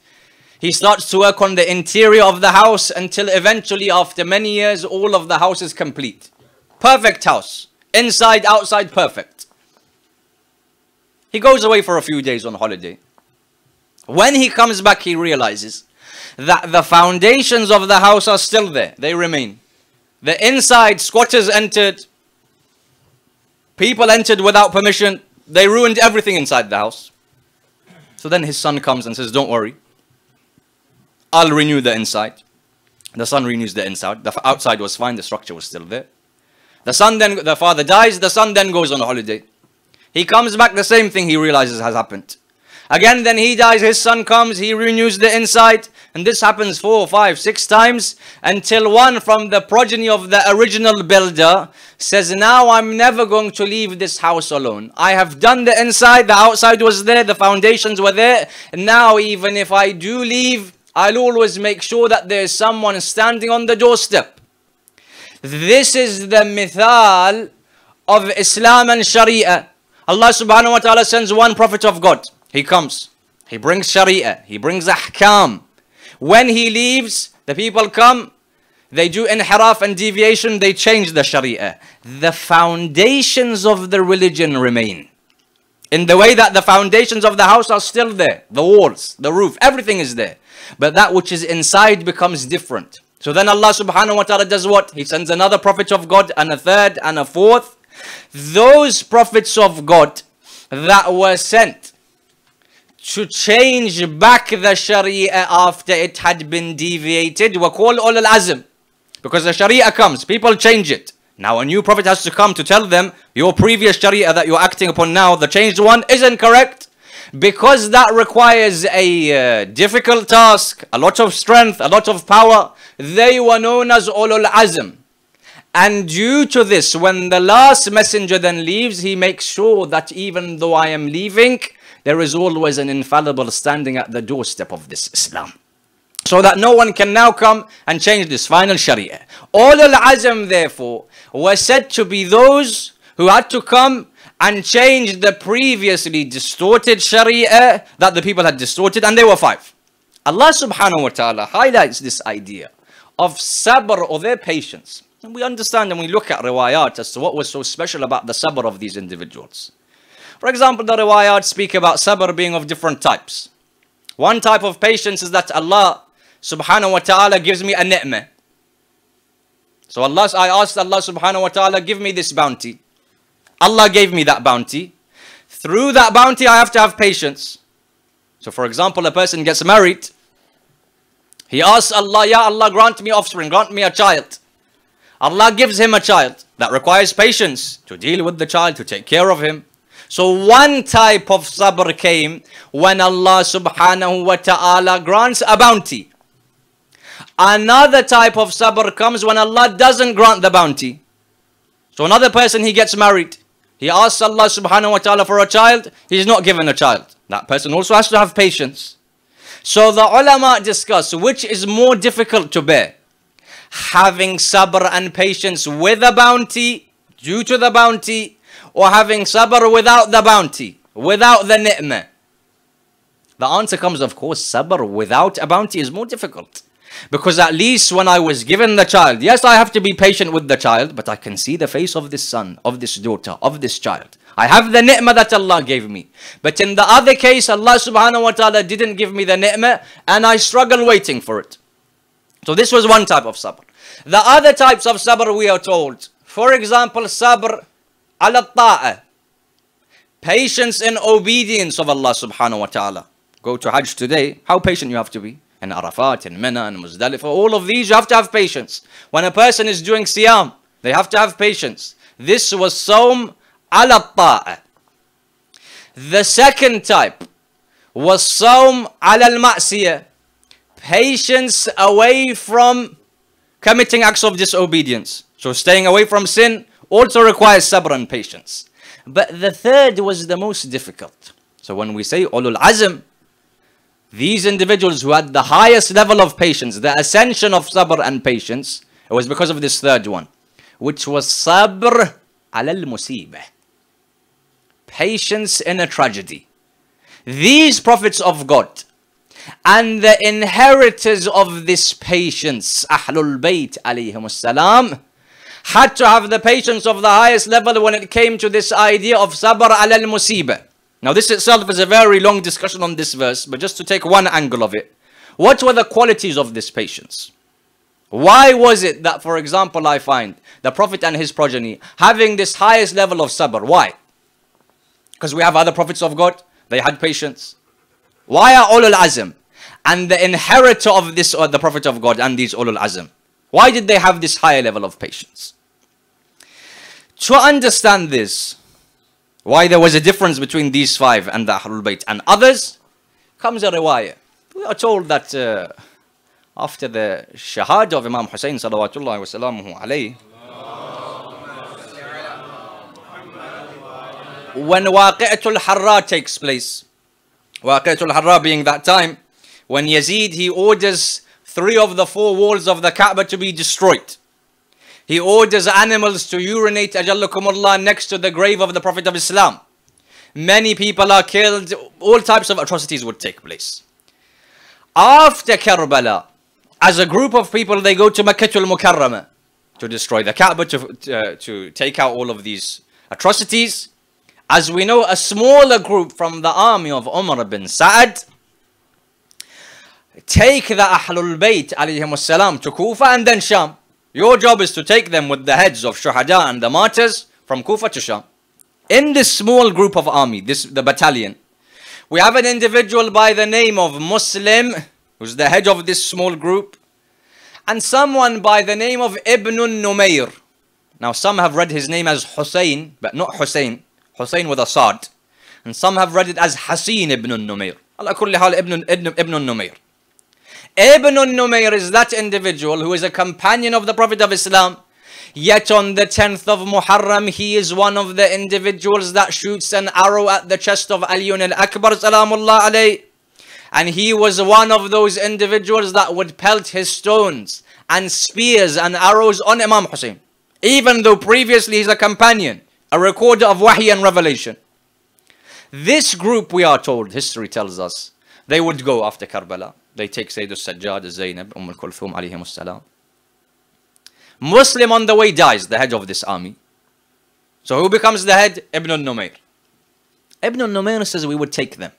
He starts to work on the interior of the house until eventually, after many years, all of the house is complete. Perfect house. Inside, outside, perfect. He goes away for a few days on holiday. When he comes back, he realizes that the foundations of the house are still there. They remain. The inside, squatters entered. People entered without permission. They ruined everything inside the house. So then his son comes and says, don't worry. I'll renew the inside. The son renews the inside. The outside was fine. The structure was still there. The father dies. The son then goes on a holiday. He comes back, the same thing he realizes has happened. Again, then he dies, his son comes, he renews the inside. And this happens 4, 5, 6 times until one from the progeny of the original builder says, now I'm never going to leave this house alone. I have done the inside, the outside was there, the foundations were there. And now even if I do leave, I'll always make sure that there is someone standing on the doorstep. This is the mithal of Islam and Sharia. Allah subhanahu wa ta'ala sends one prophet of God. He comes. He brings Sharia. He brings Ahkam. When he leaves, the people come. They do inhiraf and deviation. They change the Sharia. The foundations of the religion remain. In the way that the foundations of the house are still there. The walls, the roof, everything is there. But that which is inside becomes different. So then Allah subhanahu wa ta'ala does what? He sends another prophet of God and a third and a fourth. Those prophets of God that were sent to change back the Sharia after it had been deviated were called Ulul Azm. Because the Sharia comes, people change it. Now a new prophet has to come to tell them, your previous Sharia that you're acting upon now, the changed one, isn't correct. Because that requires a difficult task, a lot of strength, a lot of power. They were known as Ulul Azm. And due to this, when the last messenger then leaves, he makes sure that even though I am leaving, there is always an infallible standing at the doorstep of this Islam. So that no one can now come and change this final Sharia. Ulul Azm, therefore, were said to be those who had to come and change the previously distorted Sharia that the people had distorted, and they were 5. Allah subhanahu wa ta'ala highlights this idea of sabr, or their patience. And we understand and we look at riwayat as to what was so special about the sabr of these individuals. For example, the riwayat speak about sabr being of different types. One type of patience is that Allah subhanahu wa ta'ala gives me a ni'mah. So I asked Allah subhanahu wa ta'ala, give me this bounty. Allah gave me that bounty. Through that bounty, I have to have patience. So for example, a person gets married. He asks Allah, Ya Allah, grant me offspring, grant me a child. Allah gives him a child. That requires patience to deal with the child, to take care of him. So one type of sabr came when Allah subhanahu wa ta'ala grants a bounty. Another type of sabr comes when Allah doesn't grant the bounty. So another person, he gets married. He asks Allah subhanahu wa ta'ala for a child. He's not given a child. That person also has to have patience. So the ulama discuss which is more difficult to bear. Having sabr and patience with a bounty, due to the bounty, or having sabr without the bounty, without the ni'mah. The answer comes, of course, sabr without a bounty is more difficult. Because at least when I was given the child, yes, I have to be patient with the child, but I can see the face of this son, of this daughter, of this child. I have the ni'mah that Allah gave me. But in the other case, Allah subhanahu wa ta'ala didn't give me the ni'mah, and I struggle waiting for it. So this was one type of sabr. The other types of sabr we are told, for example, sabr ala ta'ah, patience in obedience of Allah subhanahu wa ta'ala. Go to Hajj today, how patient you have to be. In Arafat, in Mina, in Muzdalifah, all of these you have to have patience. When a person is doing siyam, they have to have patience. This was sawm ala ta'ah. The second type was sawm ala al-ma'siyah, patience away from committing acts of disobedience. So staying away from sin also requires sabr and patience. But the third was the most difficult. So when we say Ulul Azm, these individuals who had the highest level of patience, the ascension of sabr and patience, it was because of this third one, which was sabr ala al-musibah. Patience in a tragedy. These prophets of God and the inheritors of this patience, Ahlul Bayt alayhimus salam, had to have the patience of the highest level when it came to this idea of sabr ala al-musibah. Now this itself is a very long discussion on this verse, but just to take one angle of it. What were the qualities of this patience? Why was it that, for example, I find the Prophet and his progeny having this highest level of sabr? Why? Because we have other prophets of God, they had patience. Why are Ulul Azm and the inheritor of this, or the Prophet of God and these Ulul Azm, why did they have this higher level of patience? To understand this, why there was a difference between these five and the Ahlul Bayt and others, comes a riwayah. We are told that after the shahada of Imam Hussein salawatullahi wa salamuhu alayhi, when Waqi'atul Harra takes place, Waqi'atul Harra being that time when Yazid, he orders 3 of the 4 walls of the Kaaba to be destroyed. He orders animals to urinate, ajallakumullah, next to the grave of the Prophet of Islam. Many people are killed. All types of atrocities would take place. After Karbala, as a group of people, they go to Makkatul Mukarramah to destroy the Kaaba, to take out all of these atrocities. As we know, a smaller group from the army of Umar bin Sa'ad take the Ahlul Bayt alayhimus salam to Kufa and then Sham. Your job is to take them with the heads of Shuhada and the martyrs from Kufa to Sham. In this small group of army, the battalion, we have an individual by the name of Muslim, who's the head of this small group, and someone by the name of Ibn Numayr. Now some have read his name as Hussein, but not Hussein. Hussein with a Sad. And some have read it as Hasin ibn Numayr. Ala kulli hal ibn Numayr. Ibn Numayr is that individual who is a companion of the Prophet of Islam. Yet on the 10th of Muharram, he is one of the individuals that shoots an arrow at the chest of Aliyun al-Akbar salamullah alayh. And he was one of those individuals that would pelt his stones and spears and arrows on Imam Hussein. Even though previously he's a companion, a recorder of wahy and revelation. This group, we are told, history tells us, they would go after Karbala. They take Sayyid al-Sajjad, Zainab, al-Kulthum alayhimus salam. Muslim on the way dies, the head of this army. So who becomes the head? Ibn Numayr. Ibn Numayr says we would take them.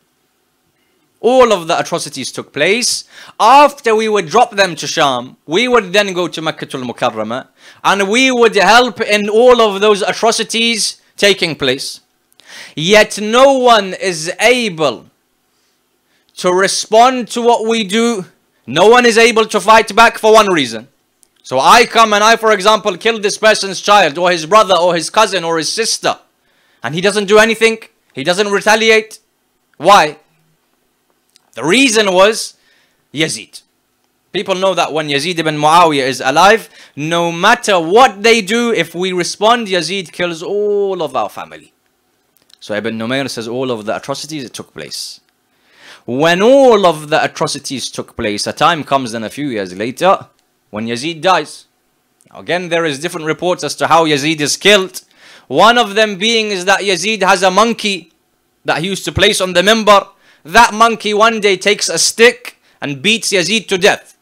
All of the atrocities took place. After we would drop them to Sham, we would then go to Makkatul Mukarramah and we would help in all of those atrocities taking place. Yet no one is able to respond to what we do. No one is able to fight back for one reason. So I come and I, for example, kill this person's child or his brother or his cousin or his sister, and he doesn't do anything. He doesn't retaliate. Why? The reason was Yazid. People know that when Yazid ibn Muawiyah is alive, no matter what they do, if we respond, Yazid kills all of our family. So Ibn Numayr says all of the atrocities that took place. When all of the atrocities took place, a time comes then a few years later, when Yazid dies. Now again, there is different reports as to how Yazid is killed. One of them being is that Yazid has a monkey that he used to place on the minbar. That monkey one day takes a stick and beats Yazid to death.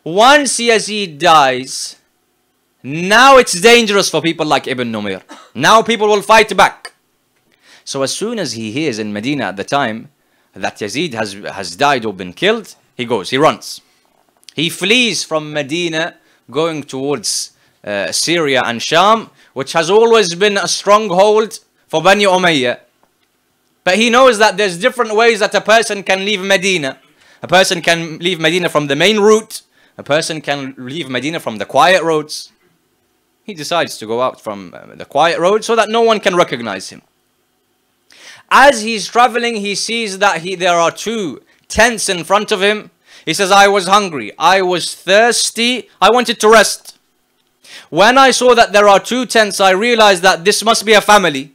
Once Yazid dies, now it's dangerous for people like Ibn Numayr. Now people will fight back. So as soon as he hears in Medina at the time that Yazid has died or been killed, he goes, he runs. He flees from Medina going towards Syria and Sham, which has always been a stronghold for Bani Umayyah. But he knows that there's different ways that a person can leave Medina. A person can leave Medina from the main route. A person can leave Medina from the quiet roads. He decides to go out from the quiet road so that no one can recognize him. As he's traveling, he sees that there are 2 tents in front of him. He says, I was hungry, I was thirsty, I wanted to rest. When I saw that there are 2 tents, I realized that this must be a family.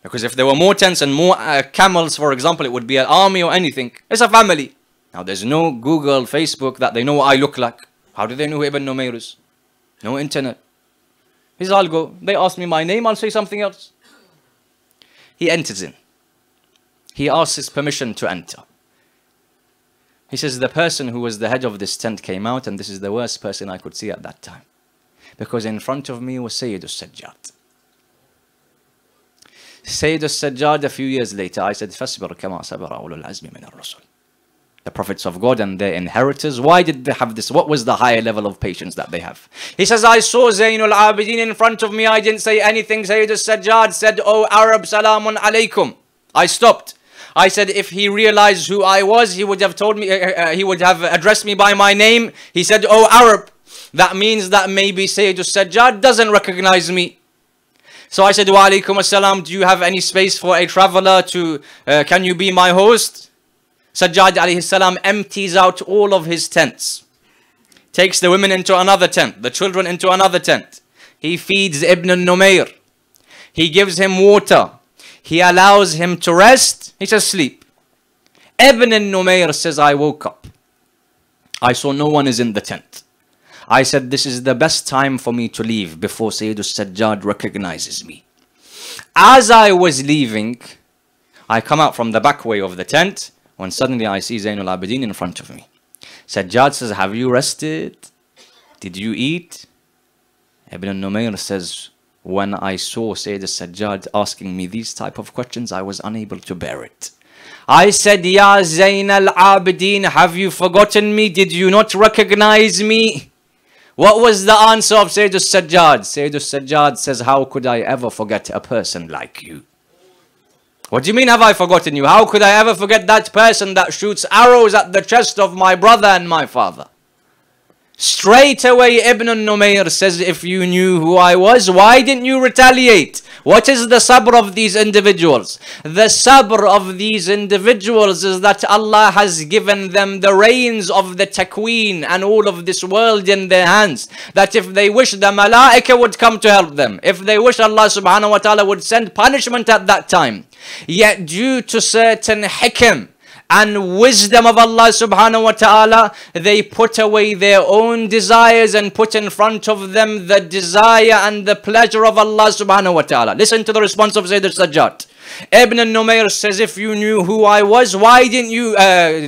Because if there were more tents and more camels, for example, it would be an army or anything. It's a family. Now, there's no Google, Facebook that they know what I look like. How do they know who Ibn Numayr is? No internet. He says, I'll go. They ask me my name, I'll say something else. He enters in. He asks his permission to enter. He says, the person who was the head of this tent came out, and this is the worst person I could see at that time. Because in front of me was Sayyid al-Sajjad. Sayyid al-Sajjad, a few years later, I said, فَاسْبِرْ كَمَا صَبَرَ أُولُو الْعَزْمِ مِنَ الرُّسُلِ. The prophets of God and their inheritors, why did they have this? What was the higher level of patience that they have? He says, I saw Zainul Abidin in front of me. I didn't say anything. Sayyid al-Sajjad said, oh Arab, salamun alaykum. I stopped. I said, if he realized who I was, he would have told me, he would have addressed me by my name. He said, oh Arab. That means that maybe Sayyid al-Sajjad doesn't recognize me. So I said, wa alaykum as-salam, do you have any space for a traveler to, can you be my host? Sajjad alayhi salam empties out all of his tents. Takes the women into another tent, the children into another tent. He feeds Ibn Numayr. He gives him water. He allows him to rest. He says, sleep. Ibn Numayr says, I woke up. I saw no one is in the tent. I said, this is the best time for me to leave before Sayyid al-Sajjad recognizes me. As I was leaving, I come out from the back way of the tent, when suddenly I see Zainul Abidin in front of me. Sajjad says, have you rested? Did you eat? Ibn Numayr says, when I saw Sayyid al-Sajjad asking me these type of questions, I was unable to bear it. I said, Ya Zainul Abidin, have you forgotten me? Did you not recognize me? What was the answer of Sayyid al-Sajjad? Sayyid al-Sajjad says, how could I ever forget a person like you? What do you mean, have I forgotten you? How could I ever forget that person that shoots arrows at the chest of my brother and my father? Straight away, Ibn Numayr says, if you knew who I was, why didn't you retaliate? What is the sabr of these individuals? The sabr of these individuals is that Allah has given them the reins of the takween and all of this world in their hands. That if they wish, the malaika would come to help them. If they wish, Allah subhanahu wa ta'ala would send punishment at that time. Yet due to certain hikam and wisdom of Allah subhanahu wa ta'ala, they put away their own desires and put in front of them the desire and the pleasure of Allah subhanahu wa ta'ala. Listen to the response of Sayyid al-Sajjad. Ibn Numayr says, if you knew who I was, why didn't you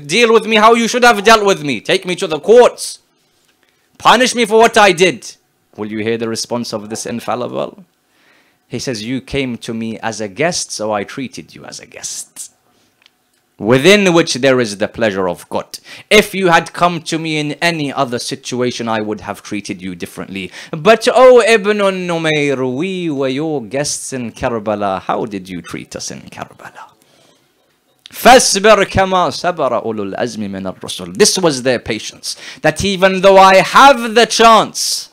deal with me how you should have dealt with me? Take me to the courts. Punish me for what I did. Will you hear the response of this infallible? He says, you came to me as a guest, so I treated you as a guest, within which there is the pleasure of God. If you had come to me in any other situation, I would have treated you differently. But oh Ibn Numayr, we were your guests in Karbala. How did you treat us in Karbala? فَاسْبِرْ كَمَا صَبَرَ أُولُو الْأَزْمِ مِنَ الرُّسُلِ. This was their patience. That even though I have the chance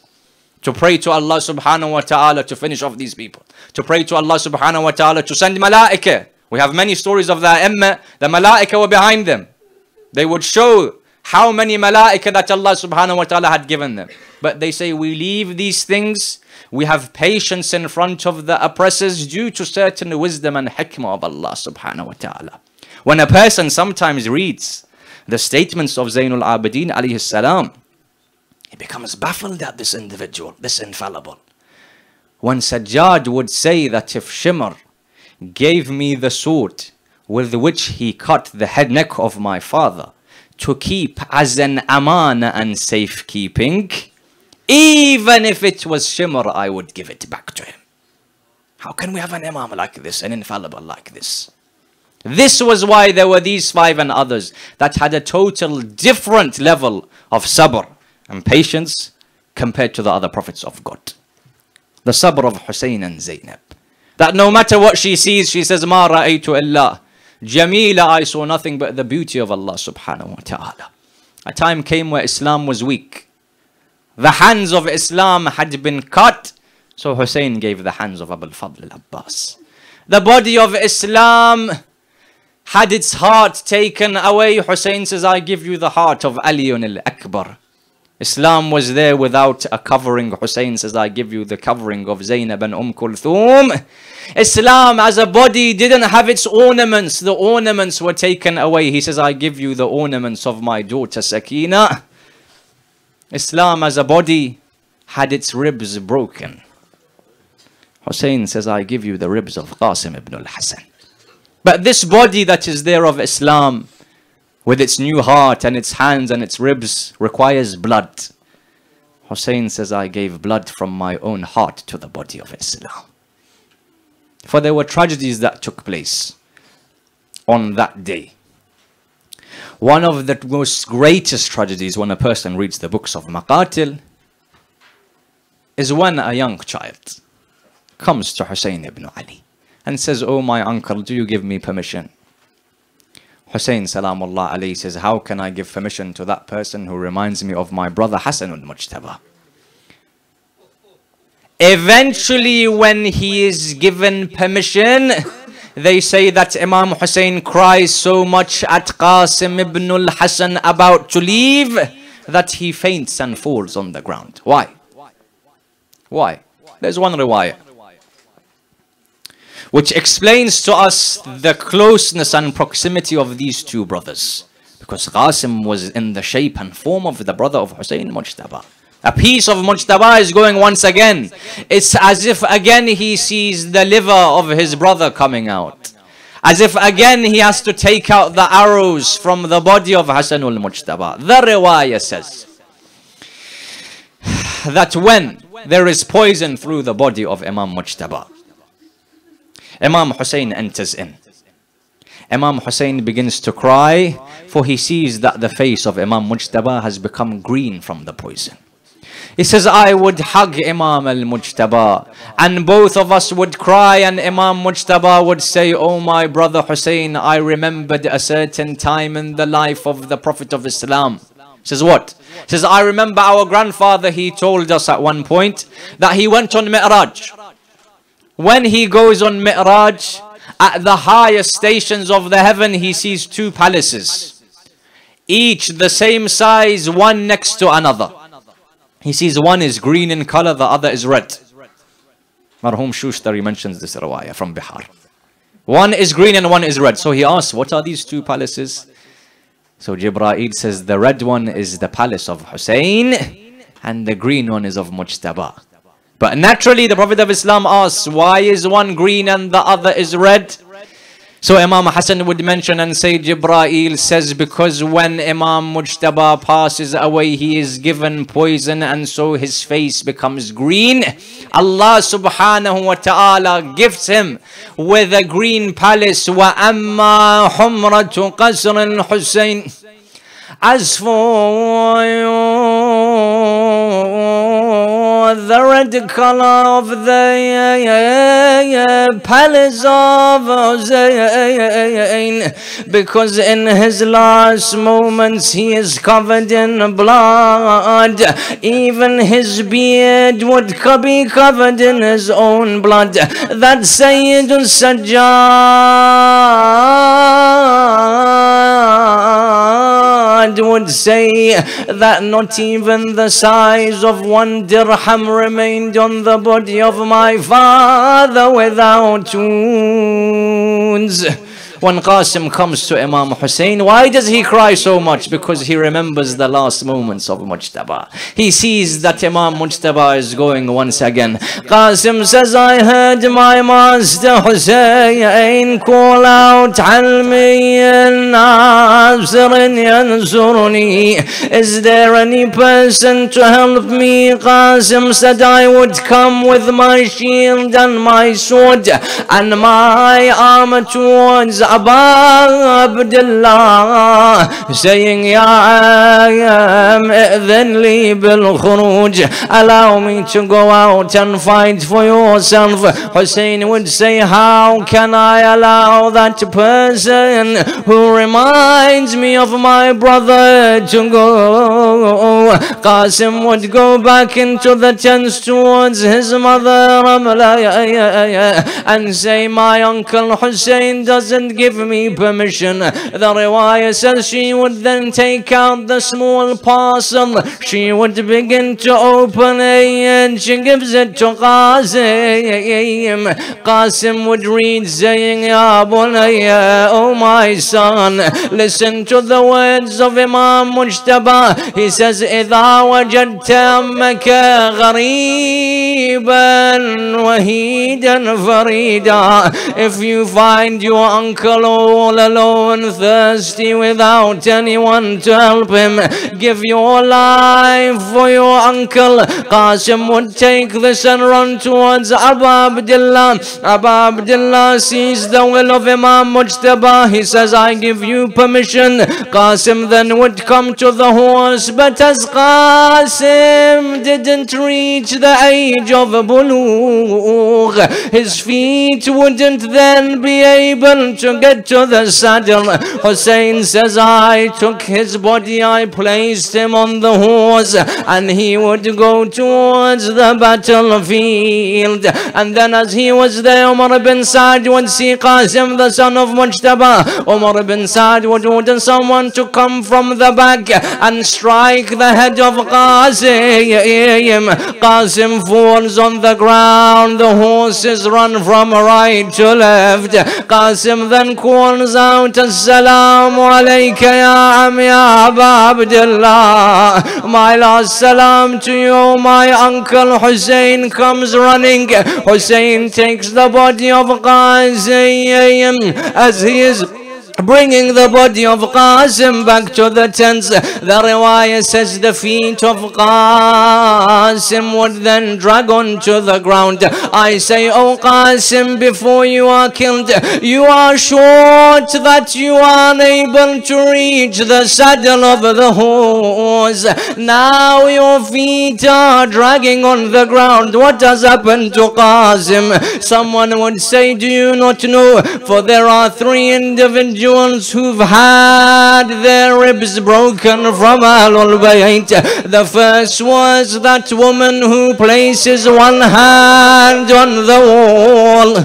to pray to Allah subhanahu wa ta'ala to finish off these people, to pray to Allah subhanahu wa ta'ala to send malaika. We have many stories of the Imma. The malaika were behind them. They would show how many malaika that Allah subhanahu wa ta'ala had given them. But they say, we leave these things. We have patience in front of the oppressors due to certain wisdom and hikmah of Allah subhanahu wa ta'ala. When a person sometimes reads the statements of Zainul Abidin alayhi salam, he becomes baffled at this individual, this infallible. When Sajjad would say that if Shimr gave me the sword with which he cut the head neck of my father to keep as an amana and safekeeping, even if it was Shimr, I would give it back to him. How can we have an imam like this, an infallible like this? This was why there were these 5 and others that had a total different level of sabr and patience compared to the other prophets of God. The sabr of Hussein and Zainab. That no matter what she sees, she says, Ma ra'aytu illa Jamila, I saw nothing but the beauty of Allah subhanahu wa ta'ala. A time came where Islam was weak. The hands of Islam had been cut, so Hussein gave the hands of Abul Fadl al-Abbas. The body of Islam had its heart taken away. Hussein says, I give you the heart of Ali al-Akbar. Islam was there without a covering. Hussein says, I give you the covering of Zainab and Kulthum. Islam as a body didn't have its ornaments. The ornaments were taken away. He says, I give you the ornaments of my daughter Sakina. Islam as a body had its ribs broken. Hussein says, I give you the ribs of Qasim ibn al-Hasan. But this body that is there of Islam, with its new heart and its hands and its ribs, requires blood. Hussein says, I gave blood from my own heart to the body of Islam. For there were tragedies that took place on that day. One of the most greatest tragedies when a person reads the books of Maqatil is when a young child comes to Hussein ibn Ali and says, oh my uncle, do you give me permission? Hussein salamullah alayhi says, how can I give permission to that person who reminds me of my brother Hassan al-Mujtaba? Eventually, when he is given permission, they say that Imam Hussein cries so much at Qasim ibn al-Hasan about to leave that he faints and falls on the ground. Why? Why? There's one riwayah which explains to us the closeness and proximity of these two brothers. Because Qasim was in the shape and form of the brother of Hussein Mujtaba. A piece of Mujtaba is going once again. It's as if again he sees the liver of his brother coming out. As if again he has to take out the arrows from the body of Hassan al-Mujtaba. The riwayah says that when there is poison through the body of Imam Mujtaba, Imam Hussein enters in. Imam Hussein begins to cry, for he sees that the face of Imam Mujtaba has become green from the poison. He says, I would hug Imam al-Mujtaba, and both of us would cry, and Imam Mujtaba would say, oh my brother Hussein, I remembered a certain time in the life of the Prophet of Islam. He says, what? He says, I remember our grandfather, he told us at one point that he went on Mi'raj. When he goes on Mi'raj, at the highest stations of the heaven, he sees two palaces, each the same size, one next to another. He sees one is green in color, the other is red. Marhum Shushtari mentions this riwayah from Bihar. One is green and one is red. So he asks, what are these two palaces? So Jibreel says, the red one is the palace of Hussein, and the green one is of Mujtaba. But naturally, the Prophet of Islam asks, why is one green and the other is red? So Imam Hassan would mention and say, Jibreel says, because when Imam Mujtaba passes away, he is given poison and so his face becomes green. Allah subhanahu wa ta'ala gifts him with a green palace. وَأَمَّا حُمْرَةُ قَصْرِ الْحُسَيْنِ. As for the red color of the palace of Hussein, because in his last moments he is covered in blood. Even his beard would be covered in his own blood. That Sayyid Sajjad would say that not even the size of one dirham remained on the body of my father without wounds. When Qasim comes to Imam Hussein, why does he cry so much? Because he remembers the last moments of Mujtaba. He sees that Imam Mujtaba is going once again. Qasim says, I heard my master Hussein call out, Halmi Nasirin Yansurni. Is there any person to help me? Qasim said, I would come with my shield and my sword and my armor towards Abu Abdullah, saying, Ya I'adhan li bil khuruj, allow me to go out and fight for yourself. Hussein would say, how can I allow that person who reminds me of my brother to go? Qasim would go back into the tents towards his mother and say, my uncle Hussein doesn't give me permission. The riwayah says she would then take out the small parcel. She would begin to open it and she gives it to Qasim. Qasim would read saying, Ya bunayya, oh my son, listen to the words of Imam Mujtaba. He says, إذا وجدت أمك غريبا وحيدا فريدا. If you find your uncle all alone, thirsty, without anyone to help him, give your life for your uncle. Qasim would take this and run towards Abu Abdullah. Abu Abdullah sees the will of Imam Mujtaba. He says, I give you permission. Qasim then would come to the horse, but as Qasim didn't reach the age of bulugh, his feet wouldn't then be able to get to the saddle. Hussein says, I took his body, I placed him on the horse, and he would go towards the battlefield. And then as he was there, Umar bin Saad would see Qasim, the son of Mujtaba. Umar bin Saad would order someone to come from the back and strike the head of Qasim. Qasim falls on the ground. The horses run from right to left. Qasim then calls out, Assalamu alayka ya am ya Aba Abdullah. My last salam to you. My uncle Hussein comes running. Hussein takes the body of Qasim. As he is bringing the body of Qasim back to the tents, the riwayah says the feet of Qasim would then drag onto the ground. I say, oh Qasim, before you are killed, you are short that you are unable to reach the saddle of the horse. Now your feet are dragging on the ground. What has happened to Qasim? Someone would say, do you not know? For there are 3 individuals who've had their ribs broken from Ahlul Bayt. The first was that woman who places one hand on the wall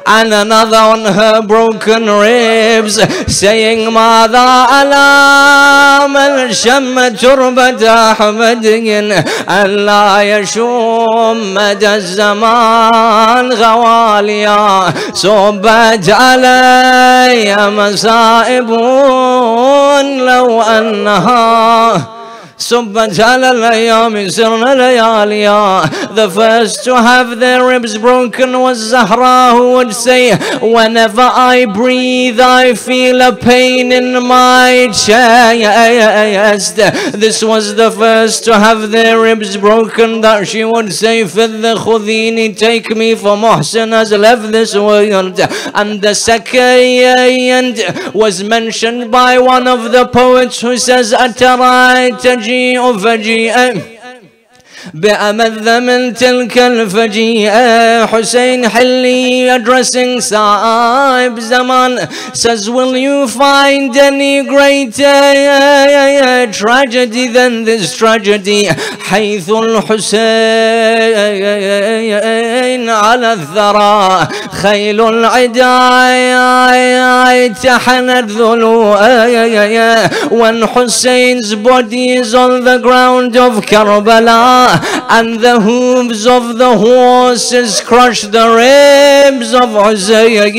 and another on her broken ribs, saying, Mada ala man shamma turbat Ahmadin alla yashum mada zaman ghawaliya subat alayya masaibun law annaha صبت على الأيام سرنا لياليا. The first to have their ribs broken was Zahra, who would say, whenever I breathe I feel a pain in my chest. This was the first to have their ribs broken, that she would say, Fidda Khudini, take me, for Muhsin has left this world. And the second was mentioned by one of the poets, who says, Atarai فجيئا بأمذ من تلك الفجيئة. Hussein Hilli, addressing Sa'ib Zaman, says, will you find any greater tragedy than this tragedy? حيث الحسين على الثرى Khel العداء تحنت ذلوء. When Hussein's body is on the ground of Karbala, and the hooves of the horses crush the ribs of Hussein.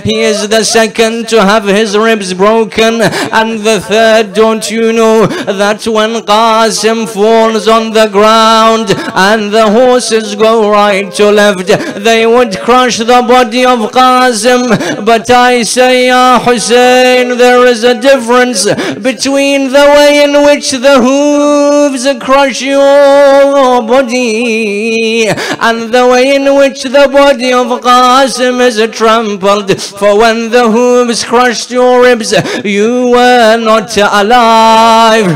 He is the second to have his ribs broken, and the third. Don't you know that when Qasim falls on the ground and the horses go right to left, they would crush the body of Qasim? But I say, Ya Hussein, there is a difference between the way in which the hooves crush your body and the way in which the body of Qasim is trampled. For when the hooves crushed your ribs, you were not alive.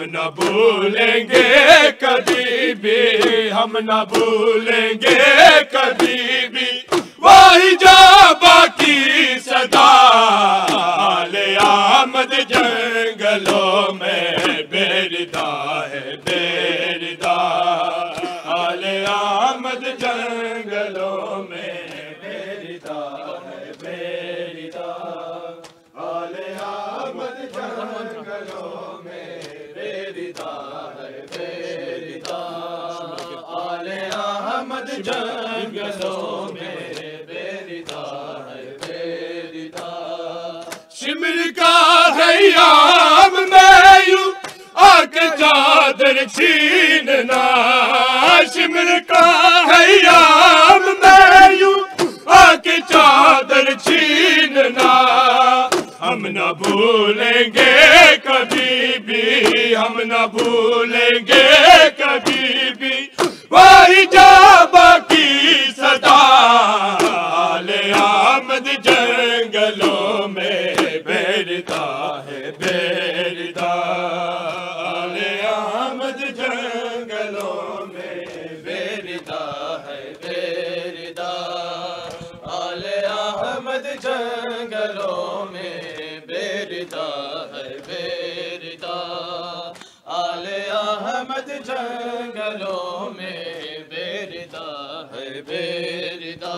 ہم نہ بھولیں گے کبھی بھی، ہم نہ بھولیں گے کبھی بھی، وہی جو باقی صدا آل احمد جنگلوں میں بیردا ہے بیردا، آل احمد جنگلوں میں بیردا ہے بیردا، آل احمد جنگلوں میں بیردا ہے بیردا، آل احمد جنگلوں میں بیردا ہے بیردا، شمر کا خیام میں یوں آ کے چادر چھیننا، شمر کا خیام میں یوں آ کے چادر چھیننا، ہم نہ بھولیں گے کبھی بھی، ہم نہ بھولیں گے کبھی بھی، وہی جو باقی صدا آل احمد جنگلوں میں بیردا ہے بیردا، آل احمد جنگلوں میں بیردا ہے بیردا، آل احمد جنگلوں میں بیردا ہے بیردا، آل احمد جنگلوں میں بیردا ہے بیردا،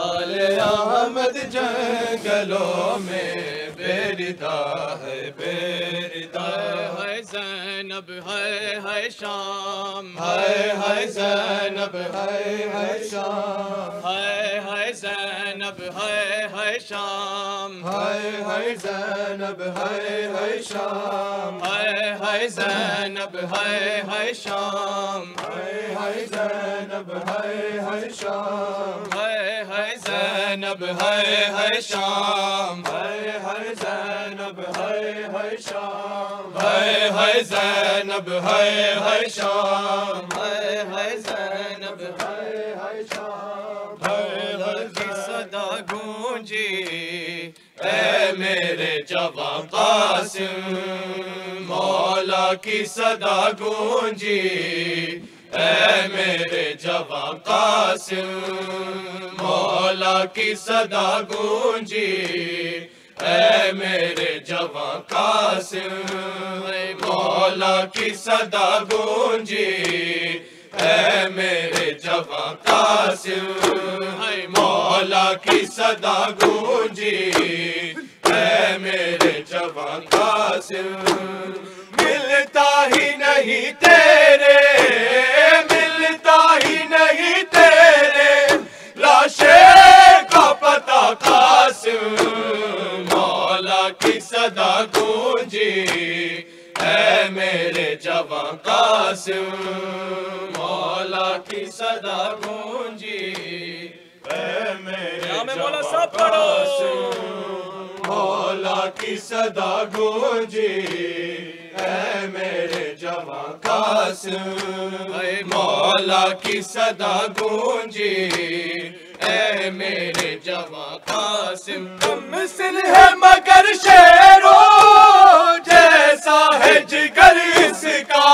آل احمد جنگلوں میں بیردا ہے بیردا، ہے زینب ہے شام، ہے زینب ہے شام، ہے زینب ہے شام، ہے زینب ہے شام، ہے زینب ہے شام، ہے زینب ہے شام، ہے زینب ہے شام، ہے زینب ہے شام، ہے زینب ہے شام، ہے زینب ہے شام، کی صدا گونجی اے میرے جواں قاسم، مولا کی صدا گونجی اے میرے جواں قاسم، مولا کی صدا گونجی اے میرے جواں قاسم، مولا کی صدا گونجی اے میرے جواں قاسم، مولا کی صدا گونجی اے میرے جواں قاسم، ملتا ہی نہیں تیرے، ملتا ہی نہیں تیرے لاشے کا پتہ قاسم، مولا کی صدا گونجی اے میرے جواں قاسم، مولا کی صدا گونجی اے میرے جواں قاسم، مولا کی صدا گونجی اے میرے جواں قاسم، مولا کی صدا گونجی اے میرے جواں قاسم، مثل ہے مگر شیرو جیسا ہے جگر اس کا،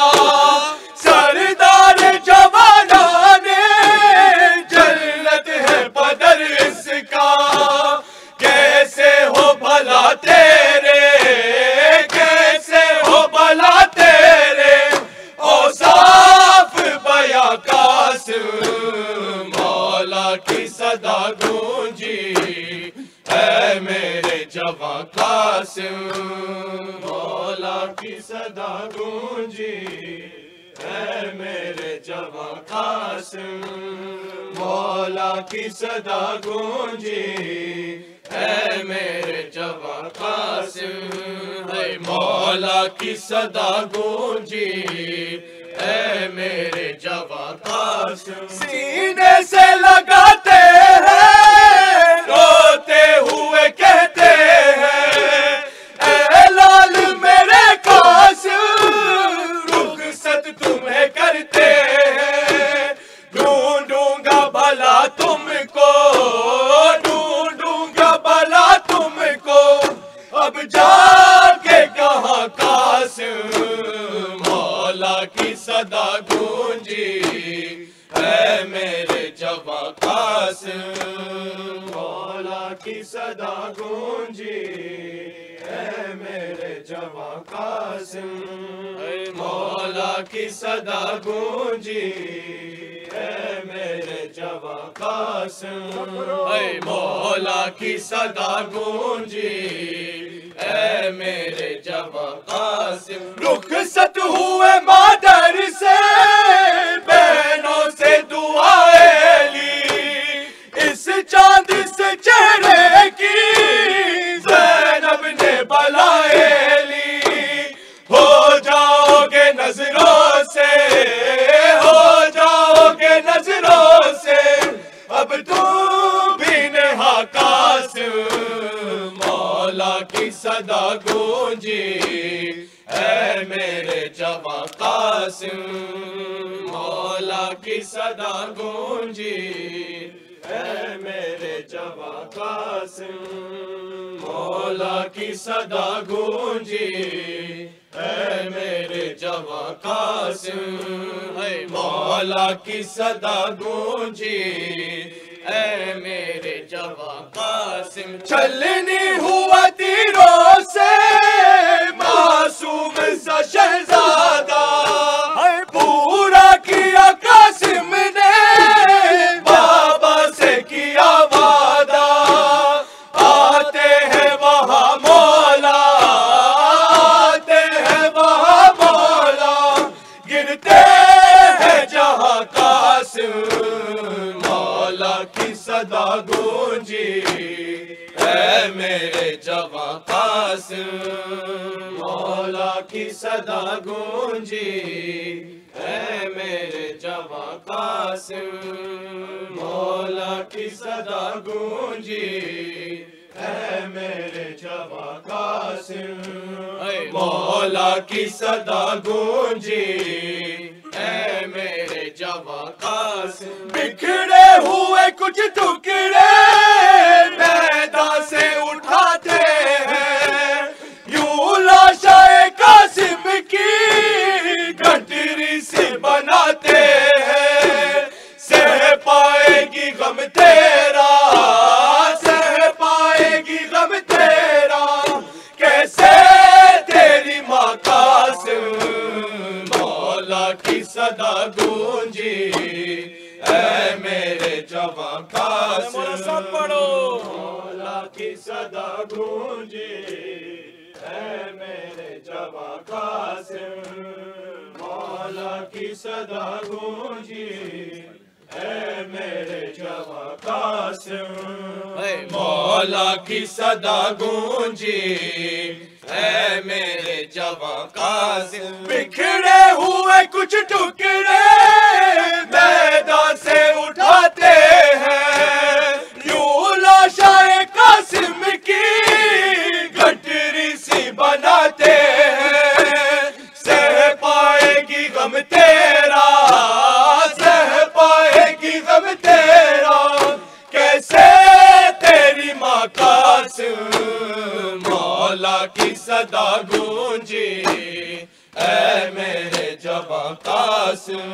سردار جوانان جنت ہے بدر اس کا، کیسے ہو بھلا تیرے، کیسے ہو بھلا تیرے اوصاف بیاں قاسم، مولا کی صدا گونجی اے میرے جواں قاسم، مولا کی صدا گونجی اے میرے جواں قاسم، مولا کی صدا گونجی اے میرے جواں قاسم، ہے مولا کی صدا گونجی اے میرے جواں قاسم، سینے سے لگاتے ہیں روتے ہوئے کہتے ہیں اے لال میرے قاسم، رخصت تمہیں کرتے ہیں، ڈھونڈوں گا بھلا تم کو، ڈھونڈوں گا بھلا تم کو، اب جا کے کہاں قاسم، مولا کی صدا گونجی اے میرے جواں قاسم مولا کی صدا گونجی اے میرے جواں قاسم اے مولا کی صدا گونجی اے میرے جواں قاسم اے مولا کی صدا گونجی اے میرے جواں قاسم رخصت ہوئے مادر سے بہنوں سے دعائیں لی اس چاند سے چہرے کی زینب نے بلائیں لی ہو جاؤ گے نظروں سے ہو جاؤ گے نظروں سے اب تم بھی نہا قاسم مولا کی صدا گونجی اے میرے جواں قاسم مولا کی صدا گونجی اے میرے جواں قاسم مولا کی صدا گونجی اے میرے جواں قاسم اے مولا کی صدا گونجی اے میرے جواں قاسم چلنی ہوا تیروں سے معصوم سا شہزادہ پورا کیا قاسم نے بابا سے کیا وعدہ آتے ہیں وہاں مولا آتے ہیں وہاں مولا گرتے ہیں جہاں قاسم مولا کی صدا گونجی اے میرے جواں قاسم مولا کی صدا گونجی اے میرے جواں قاسم مولا کی صدا گونجی اے میرے جواں قاسم اے مولا کی صدا گونجی اے میرے جواں قاسم بکھرے ہوئے کچھ ٹکڑے میدان سے اٹھاتے ہیں یوں لاشائے قاسم کی گٹری سے بناتے ہیں سہ پائے گی غم تیرا سہ پائے گی غم تیرا کیسے تیری ماں قاسم مولا کی صدا گونجی اے میرے جواں قاسم مولا کی صدا گونجی اے میرے جواں قاسم مولا کی صدا گونجی اے میرے جواں قاسم اے مولا کی صدا گونجی اے میرے جواں قاسم بکھرے ہوئے کچھ ٹکڑے میدان سے اٹھاتے ہیں یوں لاشائے قاسم کی گٹری سی بناتے ہیں سہ پائے گی غم تیرا سہ پائے گی غم تیرا کیسے تیری ماں قاسم مولا کی صدا گونجی اے میرے جواں قاسم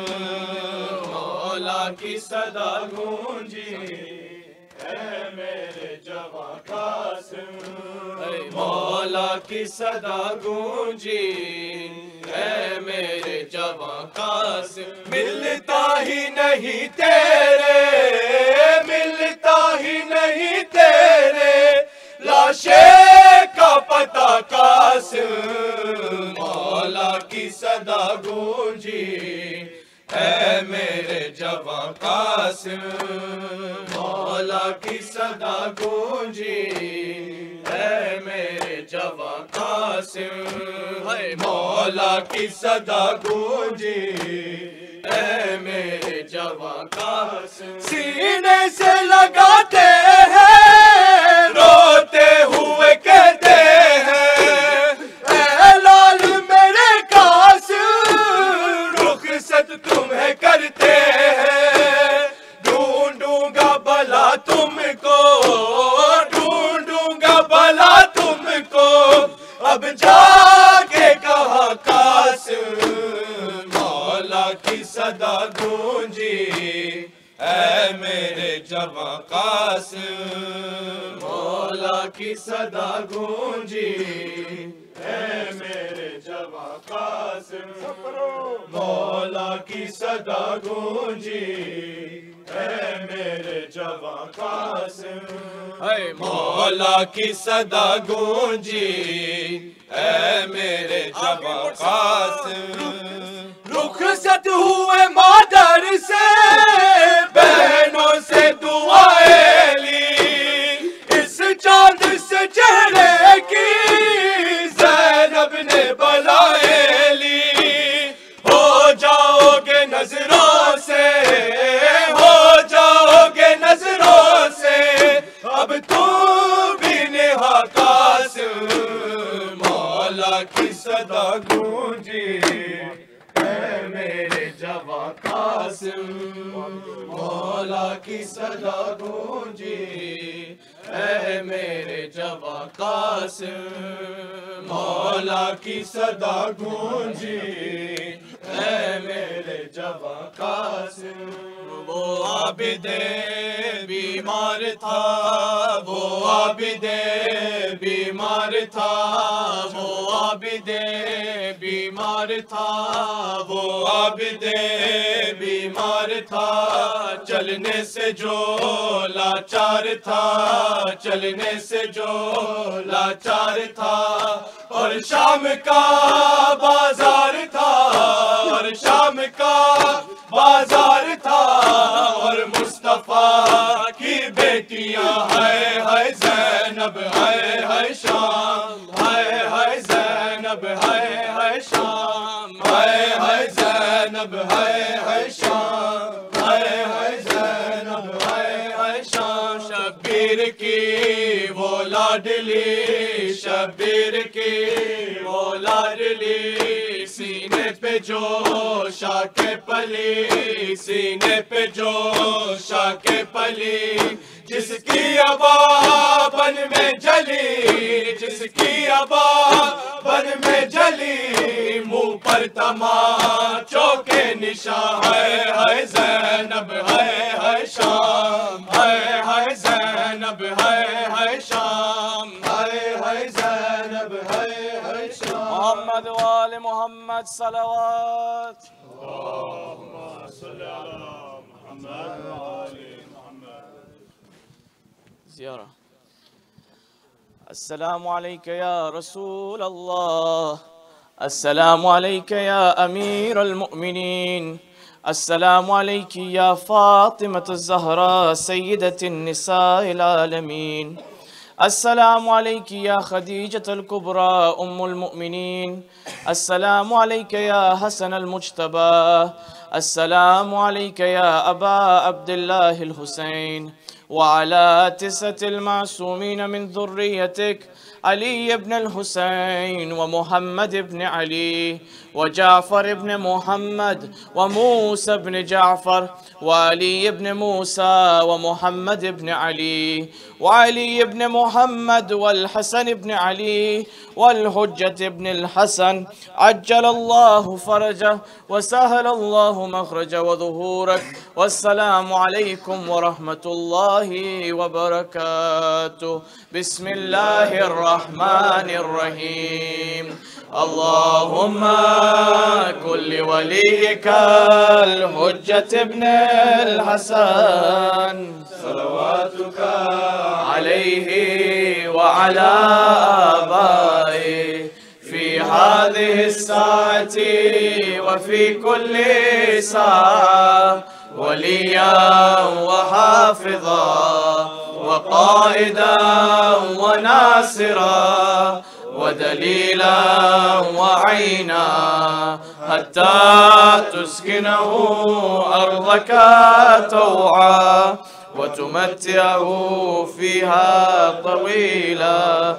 مولا کی صدا گونجی اے میرے جواں قاسم اے مولا کی صدا گونجی اے میرے جواں قاسم ملتا ہی نہیں تیرے ملتا ہی نہیں تیرے لاشے کا پتہ قاسم مولا کی صدا گونجی اے میرے جواں قاسم مولا کی صدا گونجی اے میرے جواں قاسم اے مولا کی صدا گونجی اے میرے جواں قاسم سینے سے لگاتے ہیں روتے ہوئے کہتے ہیں اے لال میرے قاسم رخصت تمہیں کرتے ہیں ڈھونڈوں گا بلا تم کو ڈھونڈوں گا بلا تم کو اب جا کے کہا قاسم صدا گونجی اے میرے جواں قاسم مولا کی صدا گونجی اے میرے جواں قاسم مولا کی صدا گونجی اے میرے جواں قاسم اے مولا کی صدا گونجی اے میرے جواں قاسم رخصت ہوئے مادر سے بہنوں سے دعائیں لی اس چاند سے چہرے کی زینب نے بلائیں لی ہو جاؤ گے نظروں سے ہو جاؤ گے نظروں سے اب تم بھی نہا قاسم مولا کی صدا گونجی اے میرے جواں قاسم مولا کی صدا گونجی اے میرے جواں قاسم مولا کی صدا گونجی اے میرے جواں قاسم وہ عابد بیمار تھا وہ عابد بیمار تھا وہ عابد بیمار تھا وہ عابد بیمار تھا چلنے سے جو لاچار تھا چلنے سے جو لاچار تھا اور شام کا بازار تھا اور شام کا بازار تھا اور مصطفیٰ کی بیٹیاں ہے زینب ہے شام ہے زینب ہے شام ہے زینب ہے شام ہے زینب ہے شام شبیر کی وہ لاڈلی شبیر کی وہ لاڈلی سینے پہ جو شاک پلی سینے پہ جو شاک پلی جس کی ابا بن میں جلی جس کی ابا بن میں جلی منہ پر تماچوں کے نشان ہے زینب ہے شام ہے زینب ہے شام ہے زینب ہے شام محمد وآل محمد صلوات اللهم صل على محمد وآل محمد زيارة السلام عليك يا رسول الله السلام عليك يا أمير المؤمنين السلام عليك يا فاطمة الزهراء سيدة النساء العالمين السلام عليك يا خديجة الكبرى أم المؤمنين السلام عليك يا حسن المجتبى السلام عليك يا أبا عبد الله الحسين وعلى 9 المعصومين من ذريتك علي بن الحسين ومحمد بن علي وجعفر بن محمد وموسى بن جعفر وعلي بن موسى ومحمد بن علي وعلي بن محمد والحسن بن علي والحجة بن الحسن عجل الله فرجه وسهل الله مخرجه وظهورك والسلام عليكم ورحمة الله وبركاته بسم الله الرحمن الرحيم اللهم كل وليك الحجة ابن الحسن صلواتك عليه وعلى آبائه في هذه الساعة وفي كل ساعة وليا وحافظا وقائدا وناصرا ودليلا وعينا حتى تسكنه أرضك طوعا وتمتعه فيها طويلا